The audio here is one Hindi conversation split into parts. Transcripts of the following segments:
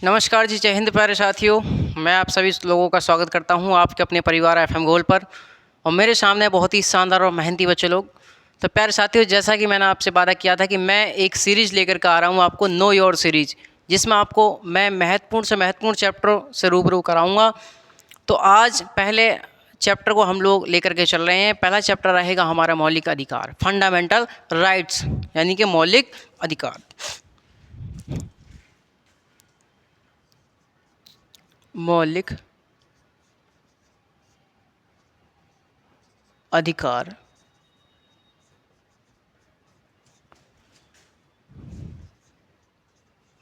नमस्कार जी, जय हिंद प्यारे साथियों। मैं आप सभी लोगों का स्वागत करता हूं आपके अपने परिवार एफएम गोल्ड पर। और मेरे सामने बहुत ही शानदार और मेहनती बच्चे लोग। तो प्यारे साथियों, जैसा कि मैंने आपसे वादा किया था कि मैं एक सीरीज़ लेकर के आ रहा हूं आपको, नो योर सीरीज़, जिसमें आपको मैं महत्वपूर्ण से महत्वपूर्ण चैप्टर से रूबरू कराऊँगा। तो आज पहले चैप्टर को हम लोग लेकर के चल रहे हैं। पहला चैप्टर रहेगा हमारा मौलिक अधिकार, फंडामेंटल राइट्स, यानी कि मौलिक अधिकार। मौलिक अधिकार।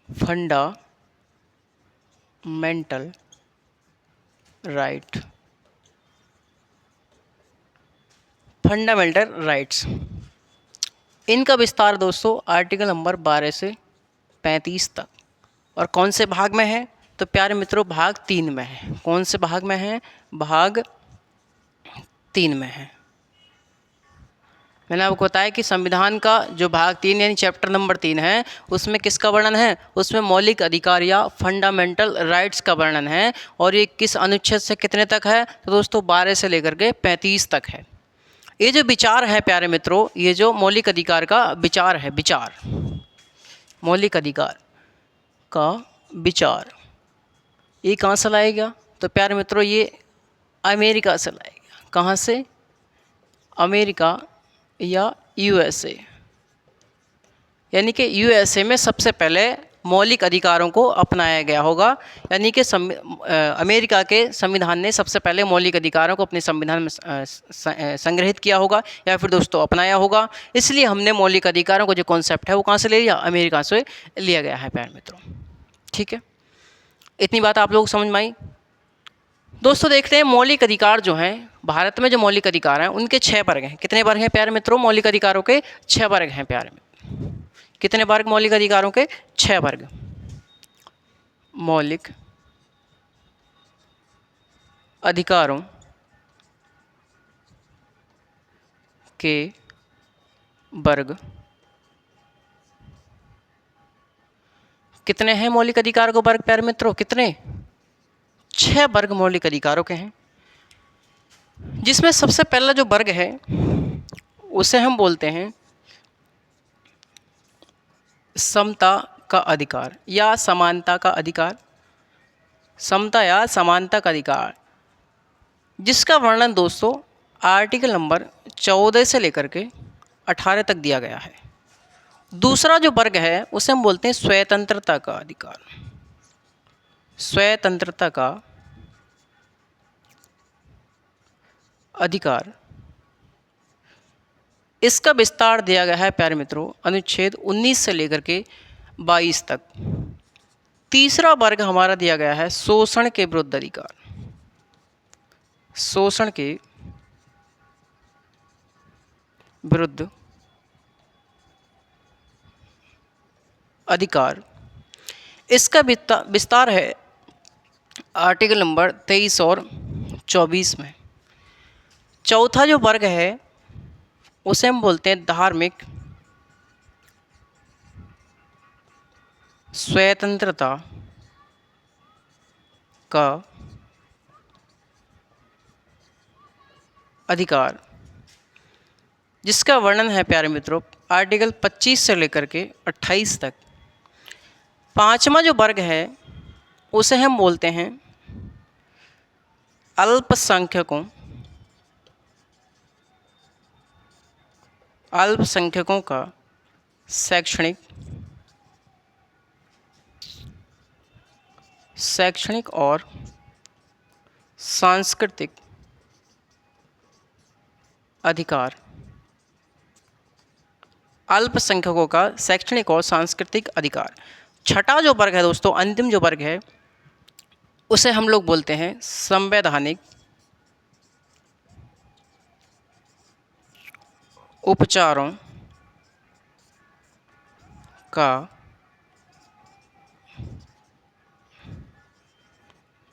Fundamental right. फंडामेंटल राइट्स, इनका विस्तार दोस्तों आर्टिकल नंबर 12 से 35 तक। और कौन से भाग में है? तो प्यारे मित्रों, भाग 3 में है। कौन से भाग में है? भाग 3 में है। मैंने आपको बताया कि संविधान का जो भाग 3 यानी चैप्टर नंबर 3 है, उसमें किसका वर्णन है? उसमें मौलिक अधिकार या फंडामेंटल राइट्स का वर्णन है। और ये किस अनुच्छेद से कितने तक है? तो दोस्तों 12 से लेकर के 35 तक है। ये जो विचार है प्यारे मित्रों, ये जो मौलिक अधिकार का विचार है, विचार, मौलिक अधिकार का विचार, ये कहाँ से लाया गया? तो प्यारे मित्रों, ये अमेरिका से लाया गया। कहाँ से? अमेरिका या यूएसए, यानी कि यूएसए में सबसे पहले मौलिक अधिकारों को अपनाया गया होगा। यानी कि अमेरिका के संविधान ने सबसे पहले मौलिक अधिकारों को अपने संविधान में संग्रहित किया होगा, या फिर दोस्तों अपनाया होगा। इसलिए हमने मौलिक अधिकारों को जो कॉन्सेप्ट है वो कहाँ से ले लिया? अमेरिका से लिया गया है प्यारे मित्रों। ठीक है, इतनी बात आप लोग समझ में आई। दोस्तों देखते हैं मौलिक अधिकार जो हैं, भारत में जो मौलिक अधिकार हैं उनके 6 वर्ग हैं। कितने वर्ग हैं प्यारे मित्रों? मौलिक अधिकारों के 6 वर्ग हैं प्यारे मित्रों। कितने वर्ग मौलिक अधिकारों के? 6 वर्ग। मौलिक अधिकारों के वर्ग कितने हैं? मौलिक अधिकारों के वर्ग प्यारे मित्रों कितने? 6 वर्ग मौलिक अधिकारों के हैं, जिसमें सबसे पहला जो वर्ग है उसे हम बोलते हैं समता का अधिकार या समानता का अधिकार। समता या समानता का अधिकार, जिसका वर्णन दोस्तों आर्टिकल नंबर 14 से लेकर के 18 तक दिया गया है। दूसरा जो वर्ग है उसे हम बोलते हैं स्वतंत्रता का अधिकार। स्वतंत्रता का अधिकार, इसका विस्तार दिया गया है प्यारे मित्रों अनुच्छेद 19 से लेकर के 22 तक। तीसरा वर्ग हमारा दिया गया है शोषण के विरुद्ध अधिकार। शोषण के विरुद्ध अधिकार, इसका विस्तार है आर्टिकल नंबर 23 और 24 में। चौथा जो वर्ग है उसे हम बोलते हैं धार्मिक स्वतंत्रता का अधिकार, जिसका वर्णन है प्यारे मित्रों आर्टिकल 25 से लेकर के 28 तक। पांचवा जो वर्ग है उसे हम बोलते हैं अल्पसंख्यकों का शैक्षणिक और सांस्कृतिक अधिकार। अल्पसंख्यकों का शैक्षणिक और सांस्कृतिक अधिकार। छठा जो वर्ग है दोस्तों, अंतिम जो वर्ग है, उसे हम लोग बोलते हैं संवैधानिक उपचारों का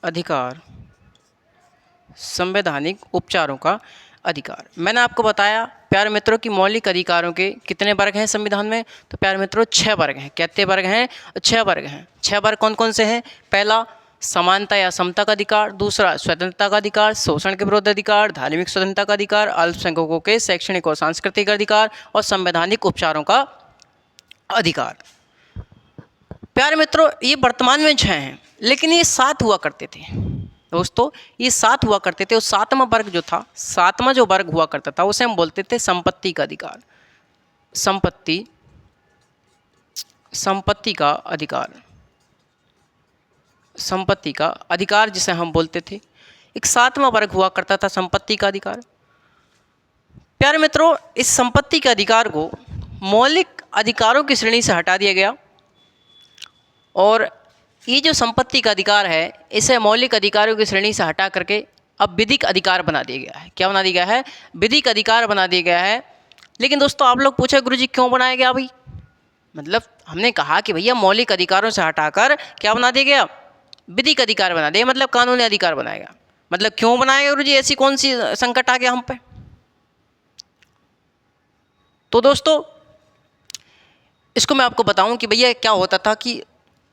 अधिकार। संवैधानिक उपचारों का अधिकार। मैंने आपको बताया प्यारे मित्रों की मौलिक अधिकारों के कितने वर्ग हैं संविधान में? तो प्यारे मित्रों 6 वर्ग हैं। कितने वर्ग हैं? 6 वर्ग हैं। 6 वर्ग कौन कौन से हैं? पहला समानता या समता का अधिकार, दूसरा स्वतंत्रता का अधिकार, शोषण के विरुद्ध अधिकार, धार्मिक स्वतंत्रता का अधिकार, अल्पसंख्यकों के शैक्षणिक और सांस्कृतिक अधिकार और संवैधानिक उपचारों का अधिकार। प्यारे मित्रों ये वर्तमान में 6 हैं, लेकिन ये 7 हुआ करते थे दोस्तों, ये 7 हुआ करते थे। और 7वां वर्ग जो था, 7वां जो वर्ग हुआ करता था उसे हम बोलते थे संपत्ति का अधिकार। संपत्ति का अधिकार, संपत्ति का अधिकार जिसे हम बोलते थे, एक 7वां वर्ग हुआ करता था संपत्ति का अधिकार। प्यारे मित्रों इस संपत्ति के अधिकार को मौलिक अधिकारों की श्रेणी से हटा दिया गया और ये जो संपत्ति का अधिकार है इसे मौलिक अधिकारों की श्रेणी से हटा करके अब विधिक अधिकार बना दिया गया है। क्या बना दिया गया है? विधिक अधिकार बना दिया गया है। लेकिन दोस्तों आप लोग पूछे गुरुजी क्यों बनाया गया भाई? मतलब हमने कहा कि भैया मौलिक अधिकारों से हटाकर क्या बना दिया गया? विधिक अधिकार बना दिया, मतलब कानूनी अधिकार बनाया गया। मतलब क्यों बनाया गया गुरुजी? ऐसी कौन सी संकट आ गया हम पे? तो दोस्तों इसको मैं आपको बताऊं कि भैया क्या होता था कि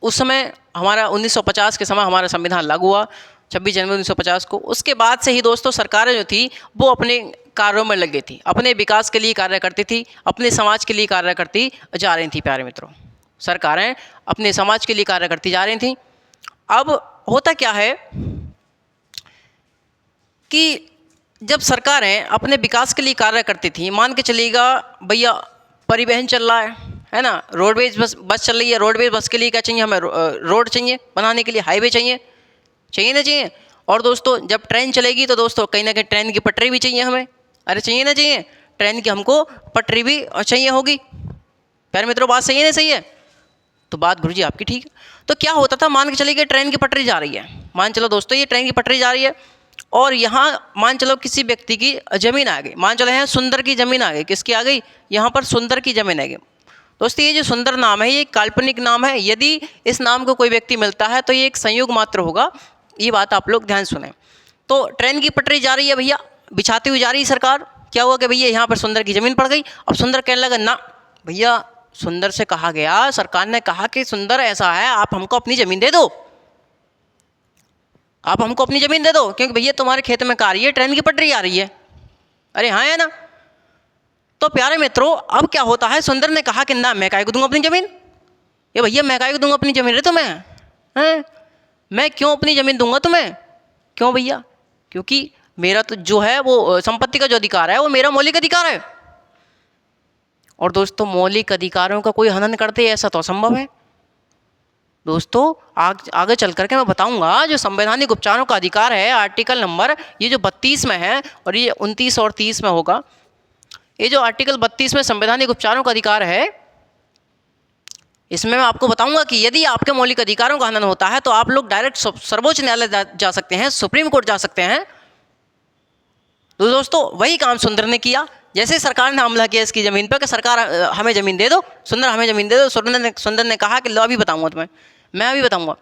उस समय हमारा 1950 के समय हमारा संविधान लागू हुआ 26 जनवरी 1950 को। उसके बाद से ही दोस्तों सरकारें जो थी वो अपने कार्यों में लग गई थी, अपने विकास के लिए कार्य करती थी, अपने समाज के लिए कार्य करती जा रही थी। प्यारे मित्रों सरकारें अपने समाज के लिए कार्य करती जा रही थी। अब होता क्या है कि जब सरकारें अपने विकास के लिए कार्य करती थी, मान के चलिएगा भैया परिवहन चल रहा है ना, रोडवेज बस चल रही है, रोडवेज बस के लिए क्या चाहिए? हमें रोड चाहिए बनाने के लिए, हाईवे चाहिए, चाहिए ना चाहिए। और दोस्तों जब ट्रेन चलेगी तो दोस्तों कहीं ना कहीं ट्रेन की पटरी भी चाहिए हमें, अरे चाहिए ना चाहिए, ट्रेन की हमको पटरी भी चाहिए होगी। प्यारे मित्रों बात सही है ना? सही है। तो बात गुरुजी आपकी ठीक है। तो क्या होता था, मान के चलिए कि ट्रेन की पटरी जा रही है, मान चलो दोस्तों ये ट्रेन की पटरी जा रही है और यहाँ मान चलो किसी व्यक्ति की ज़मीन आ गई, मान चलो यहाँ सुंदर की ज़मीन आ गई। किसकी आ गई? यहाँ पर सुंदर की ज़मीन आ गई। दोस्तों ये जो सुंदर नाम है ये काल्पनिक नाम है, यदि इस नाम को कोई व्यक्ति मिलता है तो ये एक संयोग मात्र होगा, ये बात आप लोग ध्यान सुने। तो ट्रेन की पटरी जा रही है भैया, बिछाती हुई जा रही है सरकार। क्या हुआ कि भैया यहाँ पर सुंदर की ज़मीन पड़ गई। अब सुंदर कहने लगा ना भैया, सुंदर से कहा गया, सरकार ने कहा कि सुंदर ऐसा है आप हमको अपनी ज़मीन दे दो, आप हमको अपनी ज़मीन दे दो, क्योंकि भैया तुम्हारे खेत में आ रही है ट्रेन की पटरी आ रही है। अरे हाँ है ना। तो प्यारे मित्रों अब क्या होता है, सुंदर ने कहा कि ना मैं काहे को दूंगा अपनी ज़मीन, ये भैया मैं काहे को दूंगा अपनी ज़मीन रे तुम्हें, हैं मैं क्यों अपनी ज़मीन दूंगा तुम्हें? क्यों भैया? क्योंकि मेरा तो जो है वो संपत्ति का जो अधिकार है वो मेरा मौलिक अधिकार है। और दोस्तों मौलिक अधिकारों का कोई हनन करते ऐसा तो असंभव है। दोस्तों आगे चल करके मैं बताऊंगा जो संवैधानिक उपचारों का अधिकार है, आर्टिकल नंबर ये जो 32 में है और ये 29 और 30 में होगा। ये जो आर्टिकल 32 में संवैधानिक उपचारों का अधिकार है, इसमें मैं आपको बताऊंगा कि यदि आपके मौलिक अधिकारों का हनन होता है तो आप लोग डायरेक्ट सर्वोच्च न्यायालय जा सकते हैं, सुप्रीम कोर्ट जा सकते हैं। तो दोस्तों वही काम सुंदर ने किया। जैसे सरकार ने हमला किया इसकी ज़मीन पर कि सरकार हमें ज़मीन दे दो, सुंदर हमें ज़मीन दे दो, सुंदर ने कहा कि लो अभी बताऊंगा तुम्हें, मैं अभी बताऊंगा।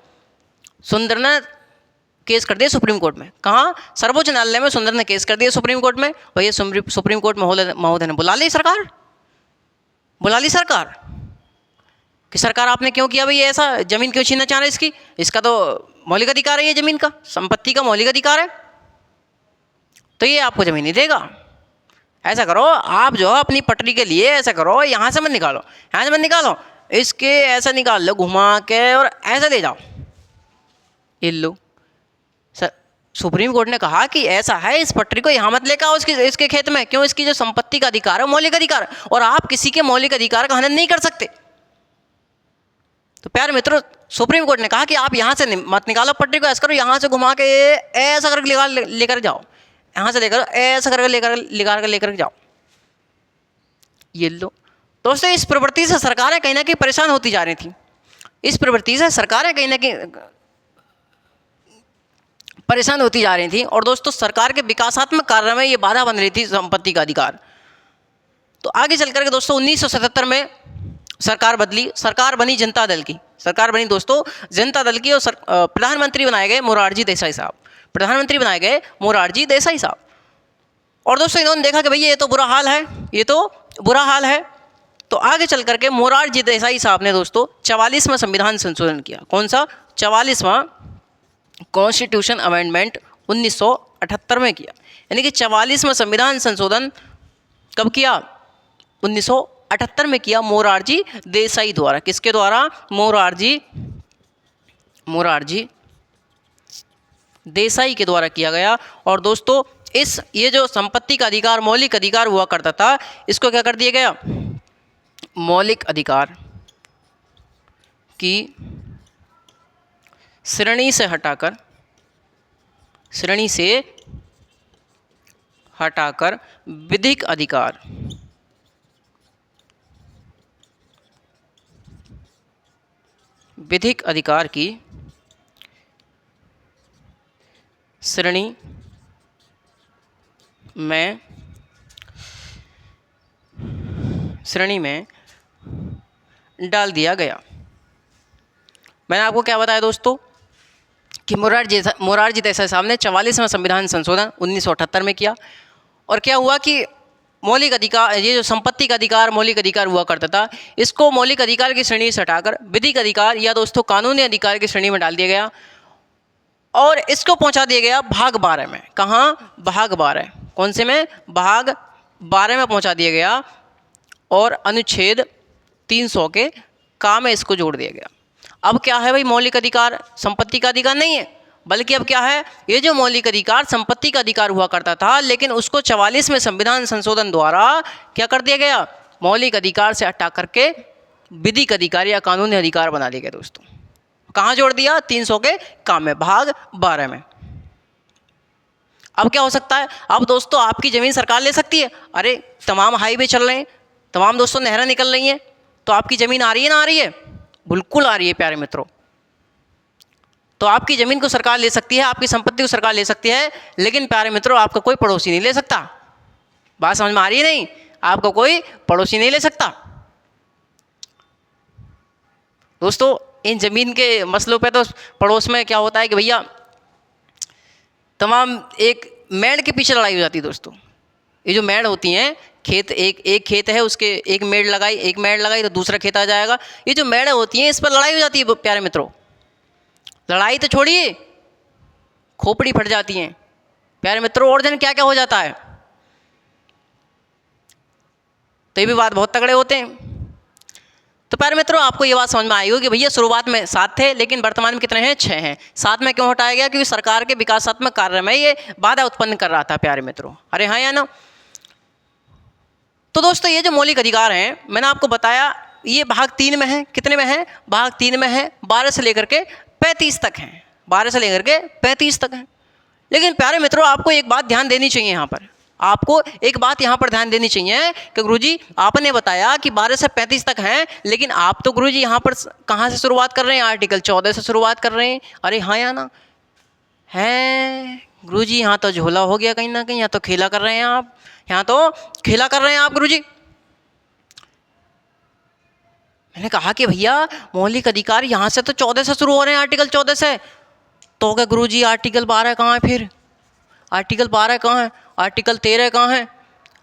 सुंदर ने केस कर दिया सुप्रीम कोर्ट में। कहाँ? सर्वोच्च न्यायालय में सुंदर ने केस कर दिया सुप्रीम कोर्ट में। भैया सुप्रीम कोर्ट महोदय ने बुला ली सरकार, बुला ली सरकार कि सरकार आपने क्यों किया भैया ऐसा, ज़मीन क्यों छीनना चाह रहे इसकी, इसका तो मौलिक अधिकार है, ये ज़मीन का संपत्ति का मौलिक अधिकार है, तो ये आपको ज़मीन नहीं देगा। ऐसा करो आप जो है अपनी पटरी के लिए ऐसा करो, यहाँ से मत निकालो, यहाँ से मत निकालो, इसके ऐसा निकाल लो घुमा के और ऐसा ले जाओ। ये लो सर सुप्रीम कोर्ट ने कहा कि ऐसा है इस पटरी को यहाँ मत लेकर आओ इसके खेत में। क्यों? इसकी जो संपत्ति का अधिकार है मौलिक अधिकार, और आप किसी के मौलिक अधिकार का हनन नहीं कर सकते। तो प्यारे मित्रों सुप्रीम कोर्ट ने कहा कि आप यहाँ से मत निकालो पटरी को, ऐसा करो यहाँ से घुमा के ऐसा करके लेकर जाओ, यहाँ से लेकर ऐसा करके लेकर जाओ। ये लो दोस्तों इस प्रवृत्ति से सरकारें कहीं ना कहीं परेशान होती जा रही थी। इस प्रवृत्ति से सरकारें कहीं ना कहीं परेशान होती जा रही थी और दोस्तों सरकार के विकासात्मक कार्य में ये बाधा बन रही थी संपत्ति का अधिकार। तो आगे चल करके दोस्तों 1977 में सरकार बदली, सरकार बनी जनता दल की, सरकार बनी दोस्तों जनता दल की और प्रधानमंत्री बनाए गए मोरारजी देसाई साहब, प्रधानमंत्री बनाए गए मोरारजी देसाई साहब। और दोस्तों इन्होंने देखा कि भैया ये तो बुरा हाल है, ये तो बुरा हाल है। तो आगे चल करके मोरारजी देसाई साहब ने दोस्तों 44वां संविधान संशोधन किया। कौन सा? 44वां कॉन्स्टिट्यूशन अमेंडमेंट 1978 में किया। यानी कि 44वां संविधान संशोधन कब किया? 1978 में किया, मोरारजी देसाई द्वारा। किसके द्वारा? मोरारजी देसाई के द्वारा किया गया। और दोस्तों ये जो संपत्ति का अधिकार मौलिक अधिकार हुआ करता था, इसको क्या कर दिया गया? मौलिक अधिकार की श्रेणी से हटाकर विधिक अधिकार की श्रेणी में डाल दिया गया। मैंने आपको क्या बताया दोस्तों कि मोरारजी देसाई साहब ने 44वां संविधान संशोधन 1978 में किया। और क्या हुआ कि मौलिक अधिकार, ये जो संपत्ति का अधिकार मौलिक अधिकार हुआ करता था, इसको मौलिक अधिकार की श्रेणी से हटाकर विधिक अधिकार या दोस्तों कानूनी अधिकार की श्रेणी में डाल दिया गया। और इसको पहुंचा दिया गया भाग 12 में। कहाँ? भाग 12। कौन से में? भाग 12 में पहुंचा दिया गया। और अनुच्छेद 300 के का में इसको जोड़ दिया गया। अब क्या है भाई? मौलिक अधिकार संपत्ति का अधिकार नहीं है, बल्कि अब क्या है? ये जो मौलिक अधिकार संपत्ति का अधिकार हुआ करता था, लेकिन उसको 44वें संविधान संशोधन द्वारा क्या कर दिया गया? मौलिक अधिकार से हटा करके विधिक अधिकार या कानूनी अधिकार बना दिया गया दोस्तों। कहाँ जोड़ दिया? 300 के काम में, भाग 12 में। अब क्या हो सकता है? अब दोस्तों आपकी ज़मीन सरकार ले सकती है। अरे तमाम हाईवे चल रहे हैं, तमाम दोस्तों नहरें निकल रही हैं, तो आपकी ज़मीन आ रही है ना? आ रही है, बिल्कुल आ रही है प्यारे मित्रों। तो आपकी ज़मीन को सरकार ले सकती है, आपकी संपत्ति को सरकार ले सकती है, लेकिन प्यारे मित्रों आपका कोई पड़ोसी नहीं ले सकता। बात समझ में आ रही है नहीं? आपको कोई पड़ोसी नहीं ले सकता। दोस्तों इन ज़मीन के मसलों पे तो पड़ोस में क्या होता है कि भैया तमाम एक मेड़ के पीछे लड़ाई हो जाती है दोस्तों। ये जो मेड़ होती हैं, खेत एक खेत है, उसके एक मेड़ लगाई तो दूसरा खेत आ जाएगा। ये जो मेड़ होती हैं, इस पर लड़ाई हो जाती है प्यारे मित्रों। लड़ाई तो छोड़िए, खोपड़ी फट जाती हैं प्यारे मित्रों। और जन क्या क्या हो जाता है, तो ये भी बात बहुत तगड़े होते हैं। तो प्यारे मित्रों आपको ये बात समझ में आई होगी कि भैया शुरुआत में 7 थे, लेकिन वर्तमान में कितने हैं? 6 हैं। 7 में क्यों हटाया गया? क्योंकि सरकार के विकासात्मक कार्य में ये बाधा उत्पन्न कर रहा था प्यारे मित्रों। अरे हाँ या ना? तो दोस्तों ये जो मौलिक अधिकार हैं, मैंने आपको बताया ये भाग 3 में है। कितने में है? भाग 3 में है। 12 से लेकर के 35 तक हैं। 12 से लेकर के 35 तक हैं। लेकिन प्यारे मित्रों आपको एक बात ध्यान देनी चाहिए यहाँ पर। आपको एक बात यहाँ पर ध्यान देनी चाहिए कि गुरुजी आपने बताया कि 12 से 35 तक हैं, लेकिन आप तो गुरुजी यहाँ पर कहाँ से शुरुआत कर रहे हैं? आर्टिकल 14 से शुरुआत कर रहे हैं। अरे हाँ या ना? हैं गुरुजी, यहाँ तो झोला हो गया कहीं ना कहीं, यहाँ तो खेला कर रहे हैं आप, यहाँ तो खेला कर रहे हैं आप गुरुजी। मैंने कहा कि भैया मौलिक अधिकार यहाँ से तो 14 से शुरू हो रहे हैं, आर्टिकल 14 से। तो क्या गुरुजी आर्टिकल 12 कहाँ है? फिर आर्टिकल 12 कहाँ है? आर्टिकल 13 कहाँ है?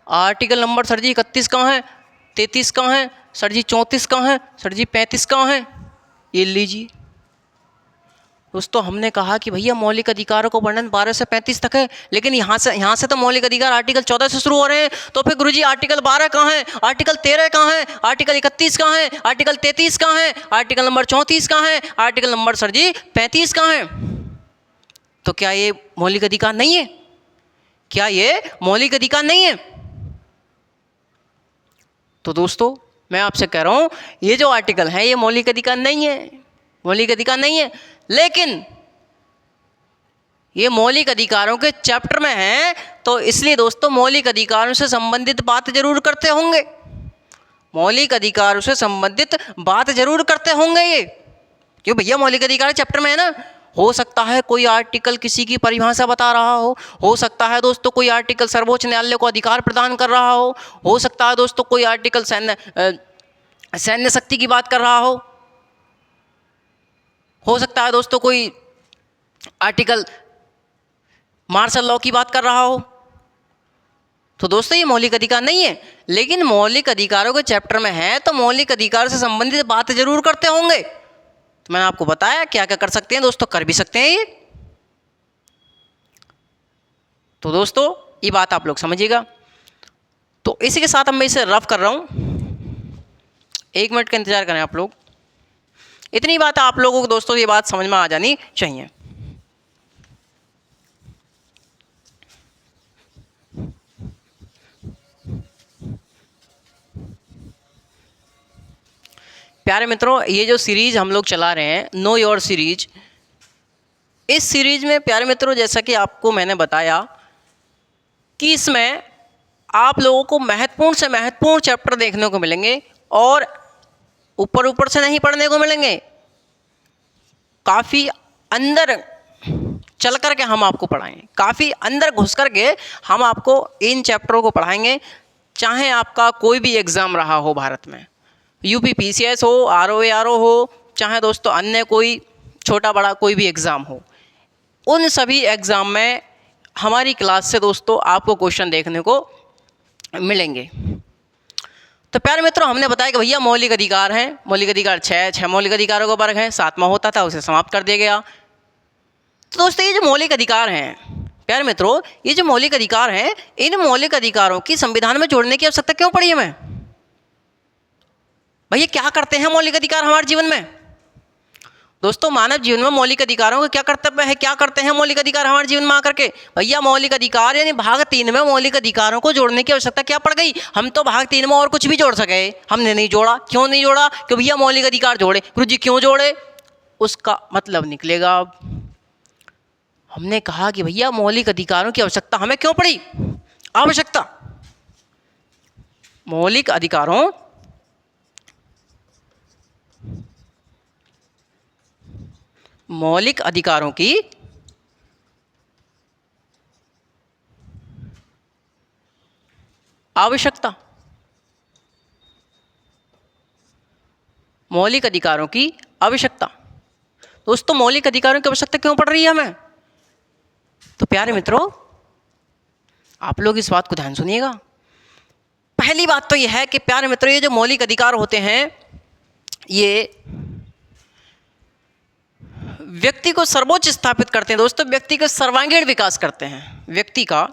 आर्टिकल नंबर सर जी 31 कहाँ है? 33 कहाँ है? सर जी 34 कहाँ है? सर जी 35 कहाँ है? ये लीजिए दोस्तों, हमने कहा कि भैया मौलिक अधिकारों को वर्णन 12 से 35 तक है, लेकिन यहाँ से तो मौलिक अधिकार आर्टिकल 14 से शुरू हो रहे हैं। तो फिर गुरुजी आर्टिकल 12 कहाँ है? आर्टिकल 13 कहाँ है? आर्टिकल 31 कहाँ है? आर्टिकल 33 कहाँ है? आर्टिकल नंबर 34 कहाँ है? आर्टिकल नंबर सर जी 35 कहाँ है? तो क्या ये मौलिक अधिकार नहीं है? क्या ये मौलिक अधिकार नहीं है? तो दोस्तों मैं आपसे कह रहा हूं ये जो आर्टिकल है ये मौलिक अधिकार नहीं है, मौलिक अधिकार नहीं है। लेकिन ये मौलिक अधिकारों के चैप्टर में है, तो इसलिए दोस्तों मौलिक अधिकारों से संबंधित बात जरूर करते होंगे, मौलिक अधिकारों से संबंधित बात जरूर करते होंगे ये, क्यों भैया मौलिक अधिकार चैप्टर में है ना। हो सकता है कोई आर्टिकल किसी की परिभाषा बता रहा हो सकता है दोस्तों कोई आर्टिकल सर्वोच्च न्यायालय को अधिकार प्रदान कर रहा हो सकता है दोस्तों कोई आर्टिकल सैन्य शक्ति की बात कर रहा हो सकता है दोस्तों कोई आर्टिकल मार्शल लॉ की बात कर रहा हो। तो दोस्तों ये मौलिक अधिकार नहीं है, लेकिन मौलिक अधिकारों के चैप्टर में है तो मौलिक अधिकार से संबंधित बात जरूर करते होंगे। तो मैंने आपको बताया क्या क्या कर सकते हैं दोस्तों, कर भी सकते हैं ये। तो दोस्तों ये बात आप लोग समझिएगा। तो इसी के साथ मैं इसे रफ कर रहा हूँ, 1 मिनट का इंतजार करें आप लोग। इतनी बात आप लोगों को दोस्तों ये बात समझ में आ जानी चाहिए। प्यारे मित्रों, ये जो सीरीज हम लोग चला रहे हैं नो योर सीरीज, इस सीरीज में प्यारे मित्रों जैसा कि आपको मैंने बताया कि इसमें आप लोगों को महत्वपूर्ण से महत्वपूर्ण चैप्टर देखने को मिलेंगे और ऊपर ऊपर से नहीं पढ़ने को मिलेंगे, काफ़ी अंदर चल कर के हम आपको पढ़ाएंगे, काफ़ी अंदर घुस कर के हम आपको इन चैप्टरों को पढ़ाएंगे। चाहे आपका कोई भी एग्ज़ाम रहा हो भारत में, यूपी पीसीएस हो, आरओ हो, चाहे दोस्तों अन्य कोई छोटा बड़ा कोई भी एग्ज़ाम हो, उन सभी एग्ज़ाम में हमारी क्लास से दोस्तों आपको क्वेश्चन देखने को मिलेंगे। तो प्यारे मित्रों हमने बताया कि भैया मौलिक अधिकार हैं, मौलिक अधिकार छः मौलिक अधिकारों का वर्ग है, 7वां होता था उसे समाप्त कर दिया गया। तो दोस्तों ये जो मौलिक अधिकार हैं प्यारे मित्रों, ये जो मौलिक अधिकार हैं, इन मौलिक अधिकारों की संविधान में जोड़ने की आवश्यकता क्यों पड़ी हमें? भैया क्या करते हैं मौलिक अधिकार हमारे जीवन में? दोस्तों मानव जीवन में मौलिक अधिकारों का क्या कर्तव्य है, क्या करते हैं मौलिक अधिकार हमारे जीवन में आकर के? भैया मौलिक अधिकार यानी भाग 3 में मौलिक अधिकारों को जोड़ने की आवश्यकता क्या पड़ गई? हम तो भाग 3 में और कुछ भी जोड़ सके, हमने नहीं जोड़ा। क्यों नहीं जोड़ा? कि भैया मौलिक अधिकार जोड़े। गुरु जी क्यों जोड़े? उसका मतलब निकलेगा, हमने कहा कि भैया मौलिक अधिकारों की आवश्यकता हमें क्यों पड़ी? आवश्यकता मौलिक अधिकारों की आवश्यकता, मौलिक अधिकारों की आवश्यकता। दोस्तों मौलिक अधिकारों की आवश्यकता क्यों पड़ रही है हमें? तो प्यारे मित्रों आप लोग इस बात को ध्यान सुनिएगा। पहली बात तो यह है कि प्यारे मित्रों ये जो मौलिक अधिकार होते हैं ये व्यक्ति को सर्वोच्च स्थापित करते हैं। दोस्तों व्यक्ति का सर्वांगीण विकास करते हैं, व्यक्ति का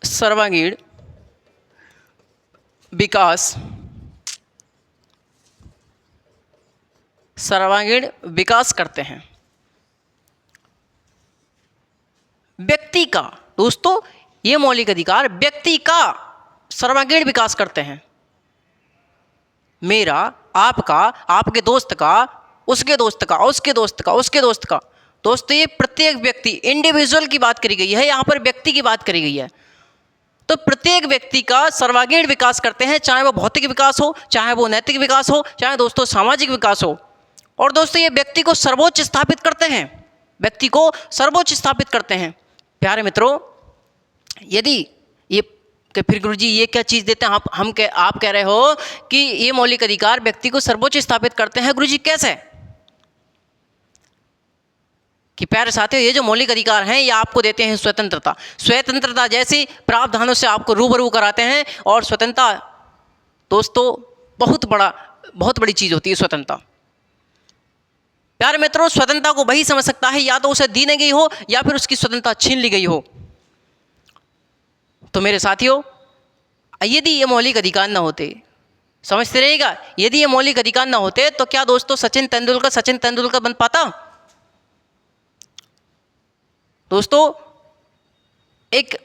सर्वांगीण विकास, सर्वांगीण विकास करते हैं व्यक्ति का। दोस्तों ये मौलिक अधिकार व्यक्ति का सर्वांगीण विकास करते हैं, मेरा, आपका, आपके दोस्त का, उसके दोस्त का, उसके दोस्त का, उसके दोस्त का। दोस्तों ये प्रत्येक व्यक्ति, इंडिविजुअल की बात करी गई है, यहाँ पर व्यक्ति की बात करी गई है। तो प्रत्येक व्यक्ति का सर्वांगीण विकास करते हैं, चाहे वो भौतिक विकास हो, चाहे वो नैतिक विकास हो, चाहे दोस्तों सामाजिक विकास हो। और दोस्तों ये व्यक्ति को सर्वोच्च स्थापित करते हैं, व्यक्ति को सर्वोच्च स्थापित करते हैं। प्यारे मित्रों यदि ये कि फिर गुरुजी ये क्या चीज़ देते हैं आप कह रहे हो कि ये मौलिक अधिकार व्यक्ति को सर्वोच्च स्थापित करते हैं, गुरुजी कैसे? कि प्यारे साथियों ये जो मौलिक अधिकार हैं ये आपको देते हैं स्वतंत्रता, स्वतंत्रता जैसी प्रावधानों से आपको रूबरू कराते हैं। और स्वतंत्रता दोस्तों बहुत बड़ी चीज़ होती है स्वतंत्रता। प्यारे मित्रों स्वतंत्रता को वही समझ सकता है या तो उसे दी नहीं गई हो या फिर उसकी स्वतंत्रता छीन ली गई हो। तो मेरे साथियों यदि ये मौलिक अधिकार ना होते, समझते रहिएगा, यदि ये मौलिक अधिकार ना होते तो क्या दोस्तों सचिन तेंदुलकर बन पाता? दोस्तों एक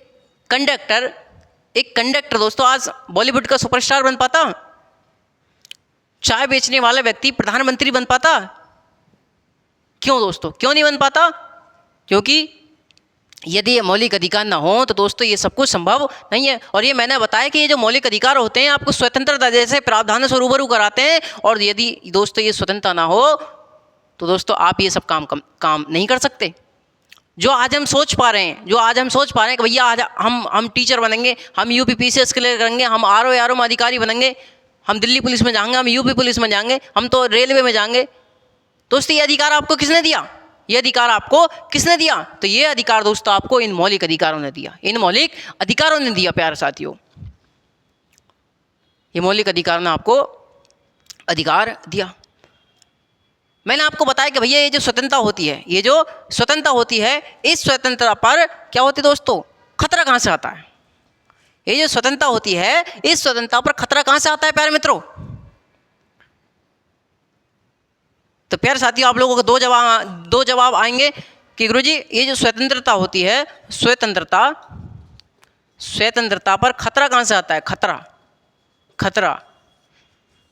कंडक्टर दोस्तों आज बॉलीवुड का सुपरस्टार बन पाता? चाय बेचने वाला व्यक्ति प्रधानमंत्री बन पाता? क्यों दोस्तों, क्यों नहीं बन पाता? क्योंकि यदि ये मौलिक अधिकार ना हो तो दोस्तों ये सब कुछ संभव नहीं है। और ये मैंने बताया कि ये जो मौलिक अधिकार होते हैं आपको स्वतंत्रता जैसे प्रावधानों से रूबरू कराते हैं। और यदि दोस्तों ये स्वतंत्रता ना हो तो दोस्तों आप ये सब काम नहीं कर सकते। जो आज हम सोच पा रहे हैं कि भैया आज हम टीचर बनेंगे, हम यूपी पीसीएस क्लियर करेंगे, हम आरओ में अधिकारी बनेंगे, हम दिल्ली पुलिस में जाएंगे, हम यूपी पुलिस में जाएंगे, हम तो रेलवे में जाएंगे। दोस्तों ये अधिकार आपको किसने दिया? ये अधिकार आपको किसने दिया? तो ये अधिकार दोस्तों आपको इन मौलिक अधिकारों ने दिया, इन मौलिक अधिकारों ने दिया प्यारे साथियों। ये मौलिक अधिकारों ने आपको अधिकार दिया। मैंने आपको बताया कि भैया ये जो स्वतंत्रता होती है, ये जो स्वतंत्रता होती है, इस स्वतंत्रता पर क्या होती है दोस्तों? खतरा कहाँ से आता है? ये जो स्वतंत्रता होती है, इस स्वतंत्रता पर खतरा कहाँ से आता है प्यारे मित्रों? तो प्यारे साथियों, आप लोगों को दो जवाब आएंगे कि गुरुजी ये जो स्वतंत्रता होती है, स्वतंत्रता पर खतरा कहाँ से आता है? खतरा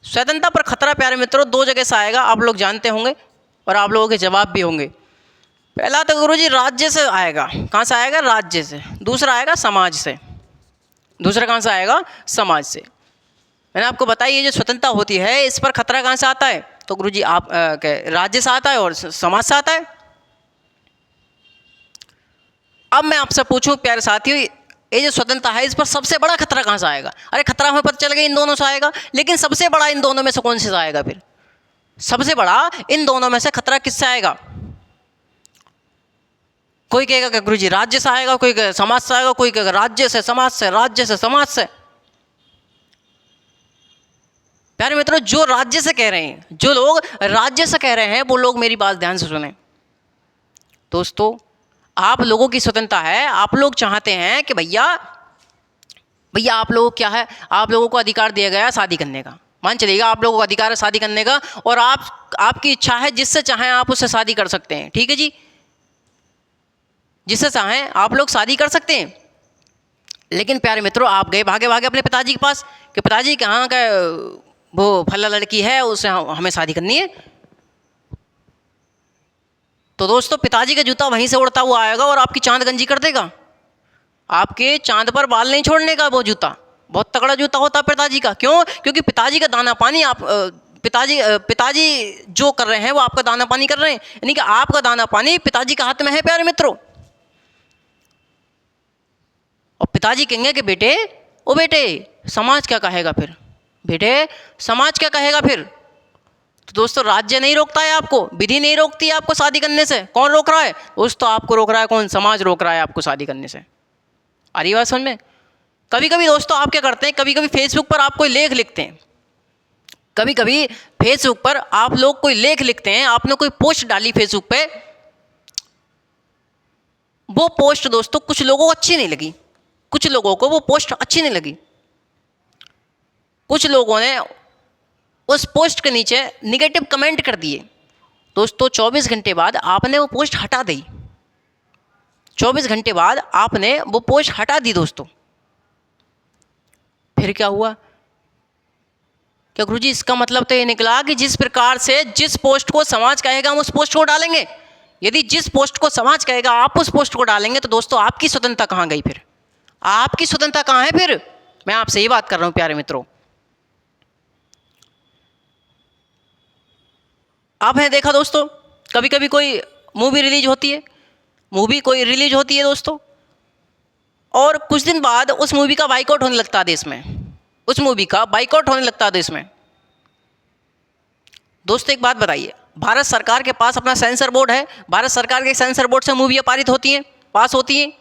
स्वतंत्रता पर खतरा प्यारे मित्रों दो जगह से आएगा, आप लोग जानते होंगे और आप लोगों के जवाब भी होंगे। पहला तो गुरुजी राज्य से आएगा। कहाँ से आएगा? राज्य से। दूसरा आएगा समाज से। दूसरा कहाँ से आएगा? समाज से। मैंने आपको बताया ये जो स्वतंत्रता होती है, इस पर खतरा कहाँ से आता है? तो गुरुजी आप राज्य से आता है और समाज से आता है। अब मैं आपसे पूछूं प्यारे साथियों, ये जो स्वतंत्रता है, इस पर सबसे बड़ा खतरा कहाँ से आएगा? अरे खतरा हमें पता चल गया इन दोनों से आएगा, लेकिन सबसे बड़ा इन दोनों में से कौन से आएगा? फिर सबसे बड़ा इन दोनों में से खतरा किससे आएगा? कोई कहेगा कि गुरुजी राज्य से आएगा, कोई कहेगा समाज से आएगा, कोई कहेगा राज्य से समाज से, राज्य से समाज से। प्यारे मित्रों, जो राज्य से कह रहे हैं, जो लोग राज्य से कह रहे हैं, वो लोग मेरी बात ध्यान से सुने। दोस्तों, आप लोगों की स्वतंत्रता है, आप लोग चाहते हैं कि भैया आप लोग क्या है, आप लोगों को अधिकार दिया गया है शादी करने का। मान चलिएगा आप लोगों को अधिकार है शादी करने का, और आपकी इच्छा है, जिससे चाहें आप उससे शादी कर सकते हैं। ठीक है जी, जिससे चाहें आप लोग शादी कर सकते हैं। लेकिन प्यारे मित्रों, आप गए भागे अपने पिताजी के पास कि पिताजी कहाँ का वो फला लड़की है, उससे हमें शादी करनी है। तो दोस्तों, पिताजी का जूता वहीं से उड़ता हुआ आएगा और आपकी चांद गंजी कर देगा। आपके चांद पर बाल नहीं छोड़ने का वो जूता, बहुत तगड़ा जूता होता है पिताजी का। क्यों? क्योंकि पिताजी का दाना पानी आप पिताजी जो कर रहे हैं वो आपका दाना पानी कर रहे हैं, यानी कि आपका दाना पानी पिताजी के हाथ में है प्यारे मित्रों। और पिताजी कहेंगे कि बेटे, ओ बेटे, समाज क्या कहेगा फिर? बेटे, समाज क्या कहेगा फिर? तो दोस्तों, राज्य नहीं रोकता है आपको, विधि नहीं रोकती है आपको शादी करने से। कौन रोक रहा है दोस्तों? आपको रोक रहा है कौन? समाज रोक रहा है आपको शादी करने से। आ रही बात समझ में? कभी कभी दोस्तों आप क्या करते हैं, कभी कभी फेसबुक पर आप कोई लेख लिखते हैं, कभी कभी फेसबुक पर आप लोग कोई लेख लिखते हैं, आपने कोई पोस्ट डाली फेसबुक पे, वो पोस्ट दोस्तों कुछ लोगों को अच्छी नहीं लगी, कुछ लोगों को वो पोस्ट अच्छी नहीं लगी। कुछ लोगों ने उस पोस्ट के नीचे निगेटिव कमेंट कर दिए। दोस्तों, 24 घंटे बाद आपने वो पोस्ट हटा दी। 24 घंटे बाद आपने वो पोस्ट हटा दी दोस्तों। फिर क्या हुआ? क्या गुरुजी इसका मतलब तो ये निकला कि जिस प्रकार से जिस पोस्ट को समाज कहेगा हम उस पोस्ट को डालेंगे? यदि जिस पोस्ट को समाज कहेगा आप उस पोस्ट को डालेंगे, तो दोस्तों आपकी स्वतंत्रता कहाँ गई? फिर आपकी स्वतंत्रता कहाँ है? फिर मैं आपसे ये बात कर रहा हूं प्यारे मित्रों। आपने देखा दोस्तों, कभी कभी कोई मूवी रिलीज होती है दोस्तों, और कुछ दिन बाद उस मूवी का बाइकआउट होने लगता है देश में, उस मूवी का बाइकआउट होने लगता है देश में। दोस्तों, एक बात बताइए, भारत सरकार के पास अपना सेंसर बोर्ड है, भारत सरकार के सेंसर बोर्ड से मूवियाँ पारित होती हैं, पास होती हैं।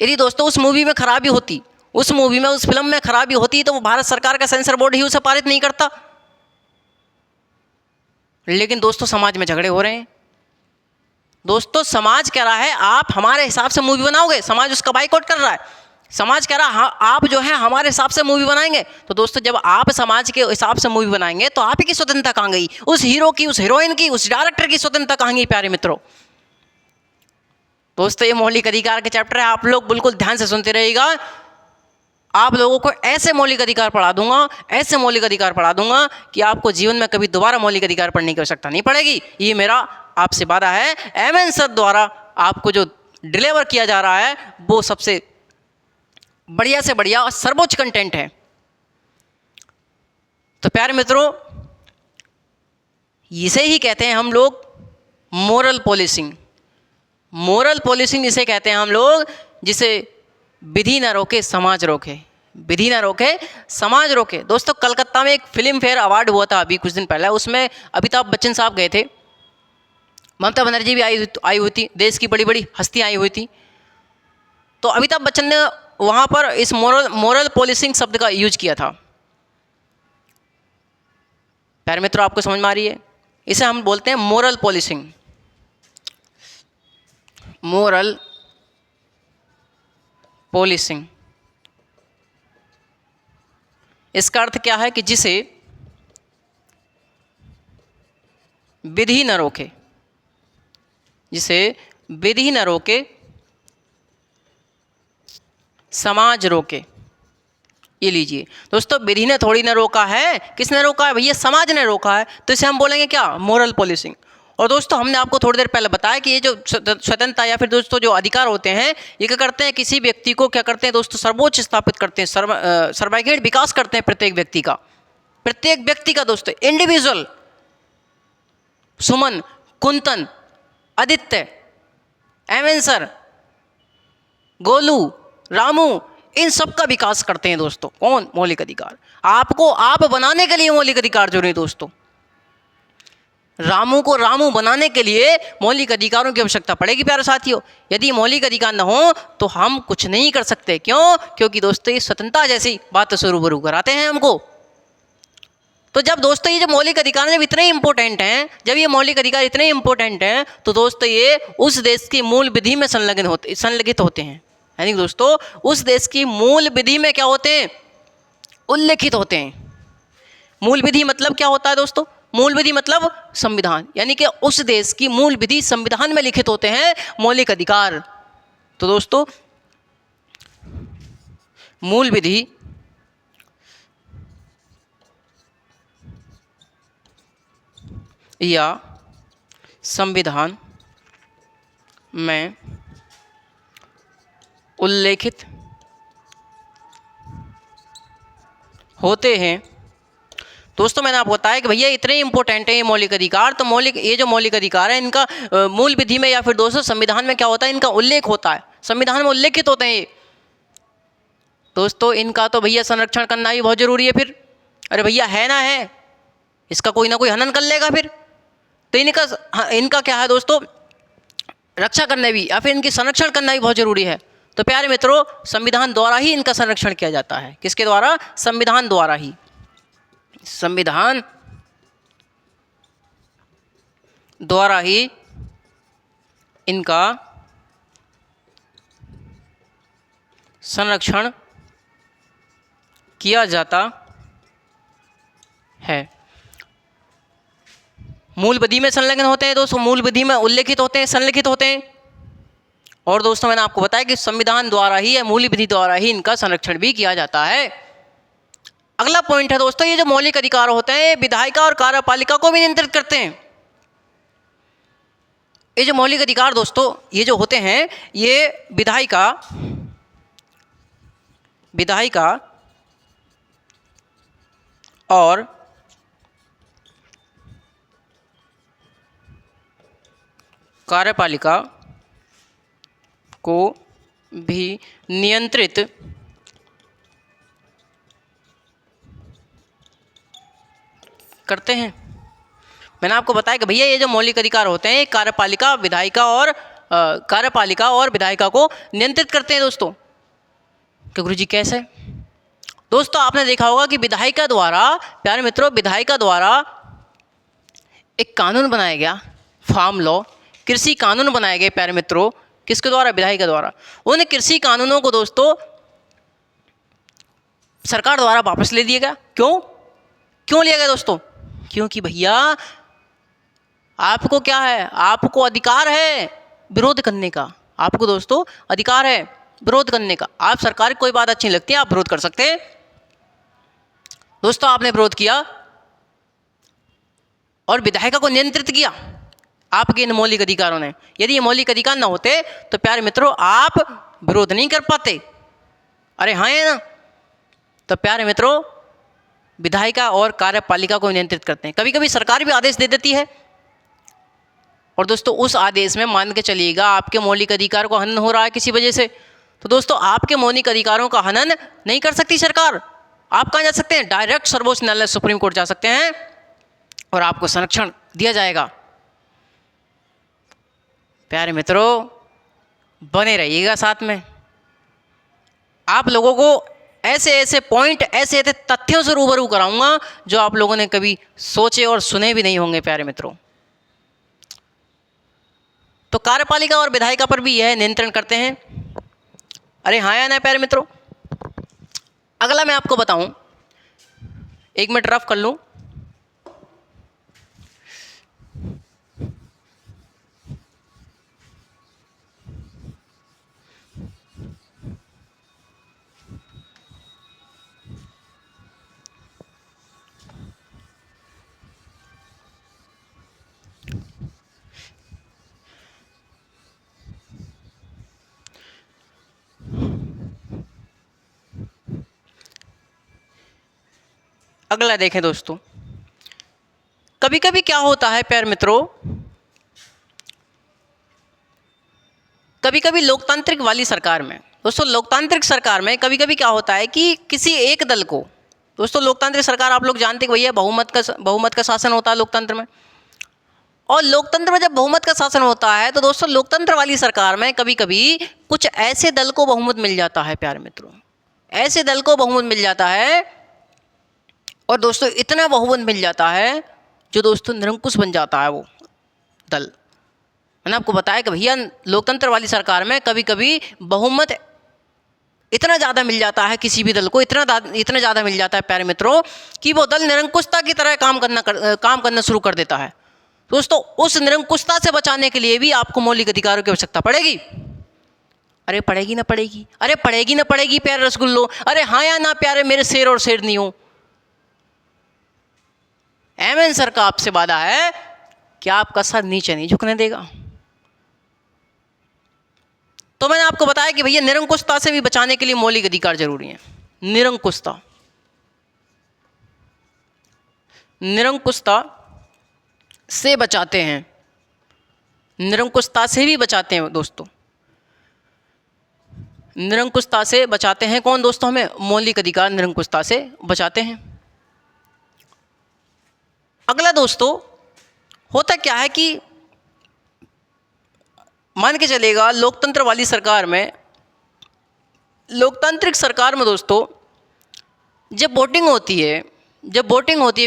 यदि दोस्तों उस मूवी में खराबी होती, उस मूवी में, उस फिल्म में खराबी होती, तो वो भारत सरकार का सेंसर बोर्ड ही उसे पारित नहीं करता। लेकिन दोस्तों समाज में झगड़े हो रहे हैं। दोस्तों, समाज कह रहा है आप हमारे हिसाब से मूवी बनाओगे, समाज उसका बाइकआउट कर रहा है। समाज कह रहा है हाँ, आप जो है हमारे हिसाब से मूवी बनाएंगे। तो दोस्तों, जब आप समाज के हिसाब से मूवी बनाएंगे तो आप ही की स्वतंत्रता कहाँ गई? उस हीरो की, उस हीरोइन की, उस डायरेक्टर की स्वतंत्रता कहाँ गई प्यारे मित्रों? दोस्तों, ये मौलिक अधिकार के चैप्टर है, आप लोग बिल्कुल ध्यान से सुनते रहिएगा। आप लोगों को ऐसे मौलिक अधिकार पढ़ा दूंगा, ऐसे मौलिक अधिकार पढ़ा दूंगा कि आपको जीवन में कभी दोबारा मौलिक अधिकार पढ़ने की आवश्यकता नहीं पड़ेगी। ये मेरा आपसे वादा है। एमएन सर द्वारा आपको जो डिलीवर किया जा रहा है वो सबसे बढ़िया से बढ़िया और सर्वोच्च कंटेंट है। तो प्यारे मित्रों, इसे ही कहते हैं हम लोग मोरल पॉलिसिंग। मोरल पॉलिसिंग इसे कहते हैं हम लोग, जिसे विधि ना रोके समाज रोके, विधि ना रोके समाज रोके। दोस्तों, कलकत्ता में एक फिल्म फेयर अवार्ड हुआ था अभी कुछ दिन पहले, उसमें अमिताभ बच्चन साहब गए थे ममता बनर्जी भी आई हुई थी, देश की बड़ी बड़ी हस्तियाँ आई हुई थी। तो अमिताभ बच्चन ने वहाँ पर इस मोरल पॉलिसिंग शब्द का यूज किया था। प्यारे मित्रों, आपको समझ में आ रही है? इसे हम बोलते हैं मोरल पॉलिसिंग। मोरल पॉलिसिंग, इसका अर्थ क्या है कि जिसे विधि न रोके, जिसे विधि न रोके समाज रोके। ये लीजिए दोस्तों, विधि ने थोड़ी ना रोका है, किसने रोका है भैया? समाज ने रोका है। तो इसे हम बोलेंगे क्या? Moral policing. और दोस्तों, हमने आपको थोड़ी देर पहले बताया कि ये जो स्वतंत्रता या फिर दोस्तों जो अधिकार होते हैं, ये क्या करते हैं? किसी व्यक्ति को क्या करते हैं दोस्तों? सर्वोच्च स्थापित करते हैं, सर्वांगीण विकास करते हैं प्रत्येक व्यक्ति का, प्रत्येक व्यक्ति का दोस्तों, इंडिविजुअल। सुमन, कुंतन, आदित्य, एमएन सर, गोलू, रामू, इन सब का विकास करते हैं दोस्तों। कौन? मौलिक अधिकार। आपको आप बनाने के लिए मौलिक अधिकार जरूरी है दोस्तों। रामू को रामू बनाने के लिए मौलिक अधिकारों की आवश्यकता पड़ेगी प्यारे साथियों। यदि मौलिक अधिकार न हो तो हम कुछ नहीं कर सकते। क्यों? क्योंकि दोस्तों ये स्वतंत्रता जैसी बात तो रूबरू कराते हैं हमको। तो जब दोस्तों ये जो मौलिक अधिकार जब इतने इंपॉर्टेंट हैं, जब ये मौलिक अधिकार इतने इंपॉर्टेंट हैं, तो दोस्तों ये उस देश की मूल विधि में संलग्नित होते हैं। यानी दोस्तों उस देश की मूल विधि में क्या होते हैं? उल्लेखित होते हैं। मूल विधि मतलब क्या होता है दोस्तों? मूल विधि मतलब संविधान, यानी कि उस देश की मूल विधि संविधान में लिखित होते हैं मौलिक अधिकार। तो दोस्तों मूल विधि या संविधान में उल्लेखित होते हैं। दोस्तों मैंने आपको बताया कि भैया इतने इंपॉर्टेंट है ये मौलिक अधिकार। तो ये जो मौलिक अधिकार है इनका मूल विधि में या फिर दोस्तों संविधान में क्या होता है? इनका उल्लेख होता है, संविधान में उल्लेखित होते हैं ये। दोस्तों इनका तो भैया संरक्षण करना भी बहुत जरूरी है फिर। अरे भैया है ना, है, इसका कोई ना कोई हनन कर लेगा फिर। तो इनका क्या है दोस्तों? रक्षा करना भी या फिर इनकी संरक्षण करना भी बहुत जरूरी है। तो प्यारे मित्रों, संविधान द्वारा ही इनका संरक्षण किया जाता है। किसके द्वारा? संविधान द्वारा ही। संविधान द्वारा ही इनका संरक्षण किया जाता है। मूल विधि में संलग्न होते हैं दोस्तों, मूल विधि में उल्लेखित होते हैं, संलिखित होते हैं। और दोस्तों मैंने आपको बताया कि संविधान द्वारा ही या मूल विधि द्वारा ही इनका संरक्षण भी किया जाता है। अगला पॉइंट है दोस्तों, ये जो मौलिक अधिकार होते हैं विधायिका और कार्यपालिका को भी नियंत्रित करते हैं। ये जो मौलिक अधिकार दोस्तों ये जो होते हैं, ये विधायिका और कार्यपालिका को भी नियंत्रित करते हैं। मैंने आपको बताया कि भैया ये जो मौलिक अधिकार होते हैं कार्यपालिका और विधायिका को नियंत्रित करते हैं दोस्तों। कि गुरुजी कैसे? दोस्तों आपने देखा होगा कि विधायिका द्वारा, प्यारे मित्रों, विधायिका द्वारा एक कानून बनाया गया, फार्म लॉ, कृषि कानून बनाए गए प्यारे मित्रों। किसके द्वारा? विधायिका द्वारा। उन कृषि कानूनों को दोस्तों सरकार द्वारा वापस ले दिया गया। क्यों लिया गया दोस्तों? क्योंकि भैया आपको क्या है? आपको अधिकार है विरोध करने का। आपको दोस्तों अधिकार है विरोध करने का। आप सरकार की कोई बात अच्छी लगती है, आप विरोध कर सकते हैं। दोस्तों आपने विरोध किया और विधायिका को नियंत्रित किया आपके इन मौलिक अधिकारों ने। यदि ये मौलिक अधिकार ना होते तो प्यारे मित्रों आप विरोध नहीं कर पाते। अरे हाँ है ना? तो प्यारे मित्रों विधायिका और कार्यपालिका को नियंत्रित करते हैं। कभी कभी सरकार भी आदेश दे देती है और दोस्तों उस आदेश में मान के चलिएगा आपके मौलिक अधिकार को हनन हो रहा है किसी वजह से, तो दोस्तों आपके मौलिक अधिकारों का हनन नहीं कर सकती सरकार। आप कहाँ जा सकते हैं? डायरेक्ट सर्वोच्च न्यायालय सुप्रीम कोर्ट जा सकते हैं और आपको संरक्षण दिया जाएगा। प्यारे मित्रों, बने रहिएगा साथ में। आप लोगों को ऐसे ऐसे पॉइंट, ऐसे ऐसे तथ्यों से रूबरू कराऊंगा जो आप लोगों ने कभी सोचे और सुने भी नहीं होंगे। प्यारे मित्रों, तो कार्यपालिका और विधायिका पर भी यह नियंत्रण करते हैं। अरे हाँ या ना प्यारे मित्रों? अगला मैं आपको बताऊं, 1 मिनट रफ कर लूं। अगला देखें दोस्तों, कभी कभी क्या होता है प्यारे मित्रों, कभी कभी लोकतांत्रिक वाली सरकार में, दोस्तों लोकतांत्रिक सरकार में कभी कभी क्या होता है कि किसी एक दल को, दोस्तों लोकतांत्रिक सरकार आप लोग जानते हैं भैया बहुमत का शासन होता है लोकतंत्र में। और लोकतंत्र में जब बहुमत का शासन होता है तो दोस्तों लोकतंत्र वाली सरकार में कभी कभी कुछ ऐसे दल को बहुमत मिल जाता है प्यारे मित्रों, ऐसे दल को बहुमत मिल जाता है। और दोस्तों इतना बहुमत मिल जाता है जो दोस्तों निरंकुश बन जाता है वो दल। मैंने आपको बताया कि भैया लोकतंत्र वाली सरकार में कभी कभी बहुमत इतना ज़्यादा मिल जाता है, किसी भी दल को इतना ज़्यादा मिल जाता है प्यारे मित्रों कि वो दल निरंकुशता की तरह काम करना शुरू कर देता है। दोस्तों उस निरंकुशता से बचाने के लिए भी आपको मौलिक अधिकारों की आवश्यकता पड़ेगी। अरे पड़ेगी ना पड़ेगी, अरे पड़ेगी ना पड़ेगी प्यारे रसगुल्लो, अरे हाँ या ना प्यारे मेरे शेर और शेरनी हो। एमएन सर का आपसे वादा है कि आपका सर नीचे नहीं झुकने देगा। तो मैंने आपको बताया कि भैया निरंकुशता से भी बचाने के लिए मौलिक अधिकार जरूरी है। निरंकुशता से बचाते हैं, निरंकुशता से भी बचाते हैं दोस्तों, निरंकुशता से बचाते हैं कौन दोस्तों? हमें मौलिक अधिकार निरंकुशता से बचाते हैं। अगला दोस्तों होता क्या है कि मान के चलेगा लोकतंत्र वाली सरकार में, लोकतांत्रिक सरकार में दोस्तों जब वोटिंग होती है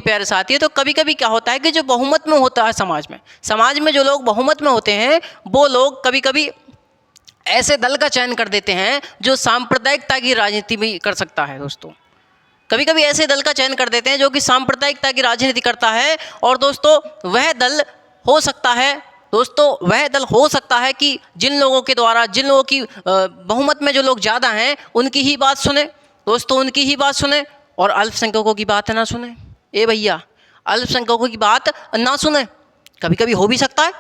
प्यारे साथी, तो कभी कभी क्या होता है कि जो बहुमत में होता है समाज में जो लोग बहुमत में होते हैं वो लोग कभी कभी ऐसे दल का चयन कर देते हैं जो सांप्रदायिकता की राजनीति भी कर सकता है। दोस्तों कभी कभी ऐसे दल का चयन कर देते हैं जो कि सांप्रदायिकता की राजनीति करता है। और दोस्तों वह दल हो सकता है कि जिन लोगों की बहुमत में जो लोग ज़्यादा हैं उनकी ही बात सुने, दोस्तों उनकी ही बात सुने और अल्पसंख्यकों की बात ना सुने। ए भैया अल्पसंख्यकों की बात ना सुने, कभी कभी हो भी सकता है।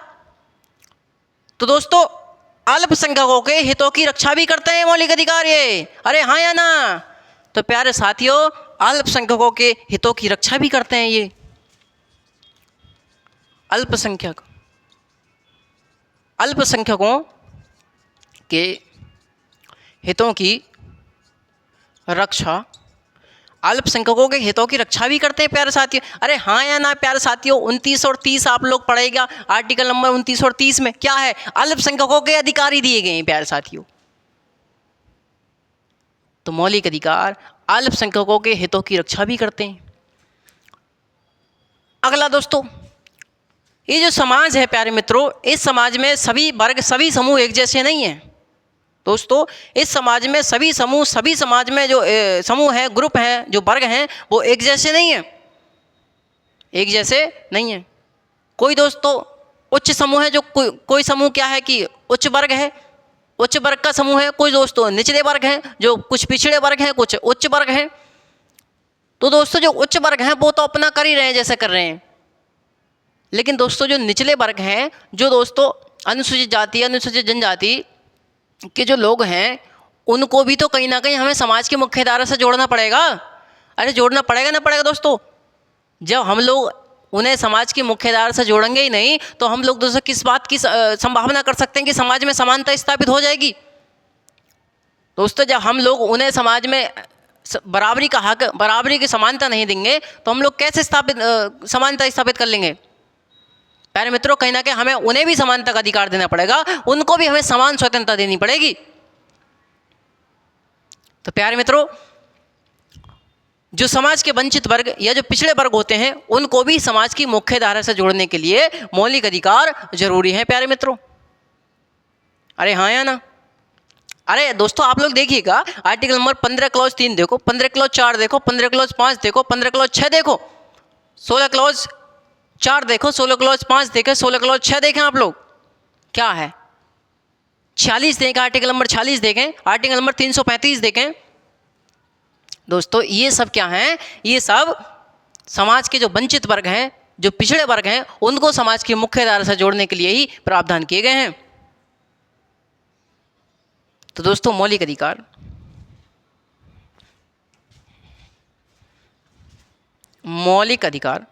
तो दोस्तों अल्पसंख्यकों के हितों की रक्षा भी करते हैं मौलिक अधिकार ये, अरे हाँ या ना? तो प्यारे साथियों अल्पसंख्यकों के हितों की रक्षा भी करते हैं ये अल्पसंख्यकों के हितों की रक्षा, अल्पसंख्यकों के हितों की रक्षा भी करते हैं प्यारे साथियों। अरे हाँ या ना प्यारे साथियों? 29 और 30 आप लोग पढ़ेगा, आर्टिकल नंबर 29 और 30 में क्या है? अल्पसंख्यकों के अधिकार ही दिए गए हैं प्यारे साथियों। तो मौलिक अधिकार अल्पसंख्यकों के हितों की रक्षा भी करते हैं। अगला दोस्तों, ये जो समाज है प्यारे मित्रों, इस समाज में सभी वर्ग सभी समूह एक जैसे नहीं हैं। दोस्तों इस समाज में सभी समाज में जो समूह हैं, ग्रुप हैं, जो वर्ग हैं वो एक जैसे नहीं हैं, कोई दोस्तों उच्च समूह है, जो कोई समूह क्या है कि उच्च वर्ग है, उच्च वर्ग का समूह है, कोई दोस्तों निचले वर्ग हैं, जो कुछ पिछड़े वर्ग हैं, कुछ उच्च वर्ग हैं। तो दोस्तों जो उच्च वर्ग हैं वो तो अपना कर ही रहे हैं जैसे कर रहे हैं, लेकिन दोस्तों जो निचले वर्ग हैं, जो दोस्तों अनुसूचित जाति अनुसूचित जनजाति के जो लोग हैं, उनको भी तो कहीं ना कहीं हमें समाज की मुख्य धारा से जोड़ना पड़ेगा। अरे जोड़ना पड़ेगा ना पड़ेगा दोस्तों। जब हम लोग उन्हें समाज की मुख्य धारा से जोड़ेंगे ही नहीं तो हम लोग दोस्तों किस बात की संभावना कर सकते हैं कि समाज में समानता स्थापित हो जाएगी? दोस्तों जब हम लोग उन्हें समाज में बराबरी का हक, बराबरी की समानता नहीं देंगे तो हम लोग कैसे समानता स्थापित कर लेंगे? प्यारे मित्रों, कहीं ना कहीं हमें उन्हें भी समानता का अधिकार देना पड़ेगा, उनको भी हमें समान स्वतंत्रता देनी पड़ेगी। तो प्यारे मित्रों, जो समाज के वंचित वर्ग या जो पिछड़े वर्ग होते हैं उनको भी समाज की मुख्य धारा से जोड़ने के लिए मौलिक अधिकार जरूरी है प्यारे मित्रों। अरे हाँ या ना? अरे दोस्तों, आप लोग देखिएगा, आर्टिकल नंबर 15 क्लॉज 3 देखो, 15 क्लॉज 4 देखो, 15 क्लॉज 5 देखो, 15 क्लॉज 6 देखो, 16 क्लॉज 4 देखो, 16 क्लॉज 5 देखें, 16 क्लॉज 6 देखें। आप लोग क्या है, 46 देखें, आर्टिकल नंबर 46 देखें, आर्टिकल नंबर 335 देखें। दोस्तों ये सब क्या हैं? ये सब समाज के जो वंचित वर्ग हैं, जो पिछड़े वर्ग हैं, उनको समाज की मुख्य धारा से जोड़ने के लिए ही प्रावधान किए गए हैं। तो दोस्तों मौलिक अधिकार, मौलिक अधिकार,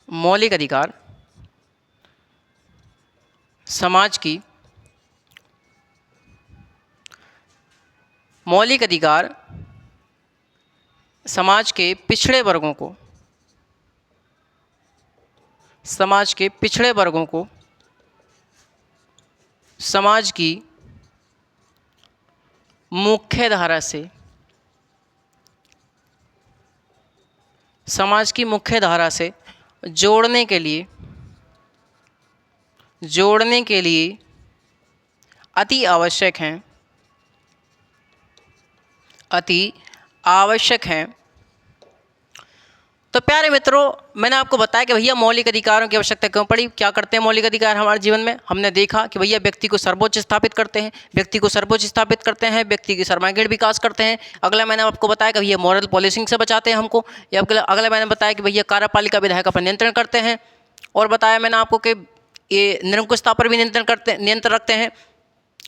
मौलिक अधिकार समाज की, मौलिक अधिकार समाज के पिछड़े वर्गों को, समाज के पिछड़े वर्गों को समाज की मुख्य धारा से, समाज की मुख्य धारा से जोड़ने के लिए अति आवश्यक हैं, अति आवश्यक हैं। तो प्यारे मित्रों, मैंने आपको बताया कि भैया मौलिक अधिकारों की आवश्यकता क्यों पड़ी, क्या करते हैं मौलिक अधिकार हमारे जीवन में। हमने देखा कि भैया व्यक्ति को सर्वोच्च स्थापित करते हैं, व्यक्ति को सर्वोच्च स्थापित करते हैं, व्यक्ति की सर्वांगीण विकास करते हैं। अगला मैंने आपको बताया कि भैया मॉरल पॉलिसिंग से बचाते हैं हमको। या अगला मैंने बताया कि भैया कार्यपालिका विधायिका पर नियंत्रण करते हैं, और बताया मैंने आपको कि ये निरंकुशता पर भी नियंत्रण रखते हैं,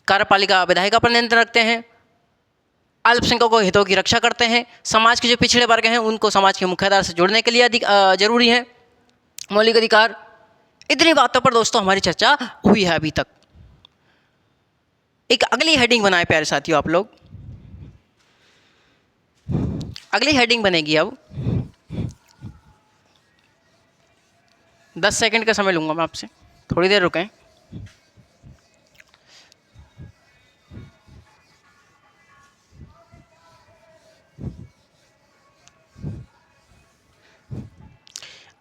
कार्यपालिका विधायिका पर नियंत्रण रखते हैं, अल्पसंख्यकों के हितों की रक्षा करते हैं, समाज के जो पिछड़े वर्ग हैं उनको समाज की मुख्यधारा से जोड़ने के लिए जरूरी है मौलिक अधिकार। इतनी बातों पर दोस्तों हमारी चर्चा हुई है अभी तक। एक अगली हेडिंग बनाए प्यारे साथियों आप लोग, अगली हेडिंग बनेगी अब, 10 सेकंड का समय लूंगा मैं आपसे, थोड़ी देर रुकें।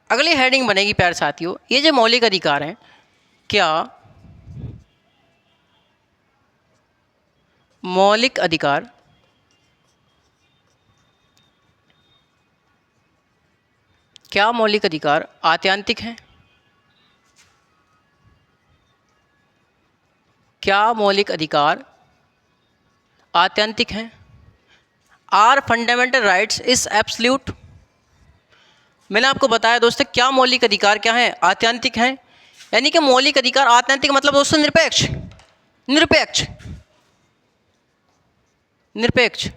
अगली हेडिंग बनेगी प्यारे साथियों, ये जो मौलिक अधिकार हैं, क्या मौलिक अधिकार आत्यांतिक हैं? क्या मौलिक अधिकार आत्यांतिक हैं? Are fundamental rights is absolute? मैंने आपको बताया दोस्तों, क्या मौलिक अधिकार क्या है? आत्यांतिक हैं। यानी कि मौलिक अधिकार आत्यांतिक मतलब दोस्तों निरपेक्ष, निरपेक्ष, निरपेक्ष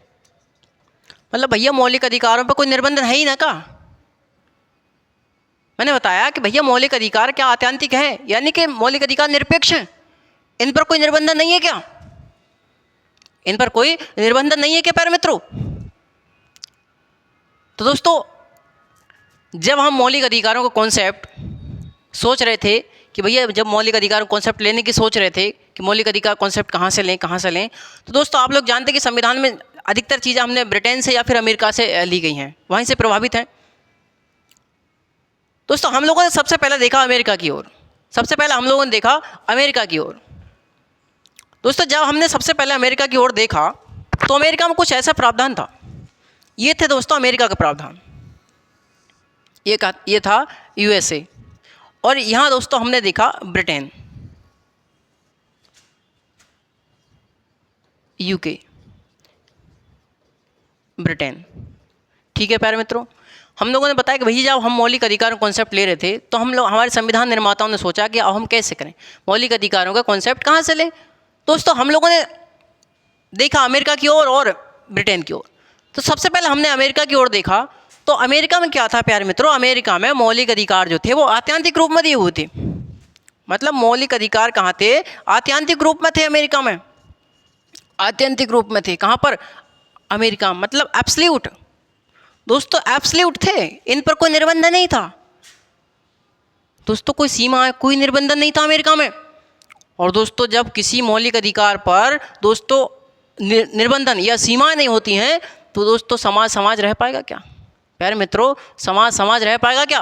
मतलब भैया मौलिक अधिकारों पर कोई निर्बंध है ही ना का। मैंने बताया कि भैया मौलिक अधिकार क्या आत्यांतिक है, यानी कि मौलिक अधिकार निरपेक्ष हैं, इन पर कोई निर्बंध नहीं है क्या? इन पर कोई निर्बंध नहीं है क्या प्यारे मित्रों? तो दोस्तों जब हम मौलिक अधिकारों का कॉन्सेप्ट सोच रहे थे कि भैया, जब मौलिक अधिकार कॉन्सेप्ट लेने की सोच रहे थे कि मौलिक अधिकार कॉन्सेप्ट कहाँ से लें, तो दोस्तों आप लोग जानते हैं कि संविधान में अधिकतर चीज़ें हमने ब्रिटेन से या फिर अमेरिका से ली गई हैं, वहीं से प्रभावित हैं। दोस्तों हम लोगों ने सबसे पहले देखा अमेरिका की ओर, सबसे पहले हम लोगों ने देखा अमेरिका की ओर। दोस्तों जब हमने सबसे पहले अमेरिका की ओर देखा तो अमेरिका में कुछ ऐसा प्रावधान था, ये थे दोस्तों अमेरिका का प्रावधान, ये था यूएसए, और यहाँ दोस्तों हमने देखा ब्रिटेन, यूके, ब्रिटेन। ठीक है प्यारे मित्रों, हम लोगों ने बताया कि भैया जब हम मौलिक अधिकारों कॉन्सेप्ट ले रहे थे तो हम लोग, हमारे संविधान निर्माताओं ने सोचा कि अब हम कैसे करें, मौलिक अधिकारों का कॉन्सेप्ट कहाँ से लें। दोस्तों हम लोगों ने देखा अमेरिका की ओर और ब्रिटेन की ओर। तो सबसे पहले हमने अमेरिका की ओर देखा, तो अमेरिका में क्या था प्यारे मित्रों, अमेरिका में मौलिक अधिकार जो थे वो आत्यांतिक रूप में दिए हुए थे। मतलब मौलिक अधिकार कहाँ थे? आत्यांतिक रूप में थे अमेरिका में, आत्यंतिक रूप में थे। कहाँ पर? अमेरिका, मतलब एब्सोल्यूट। दोस्तों एब्सोल्यूट थे, इन पर कोई निर्बंध नहीं था दोस्तों, कोई सीमा, कोई निर्बंधन नहीं था अमेरिका में। और दोस्तों जब किसी मौलिक अधिकार पर दोस्तों निर्बंधन या सीमाएं नहीं होती हैं तो दोस्तों समाज रह पाएगा क्या? प्यारे मित्रों, समाज रह पाएगा क्या?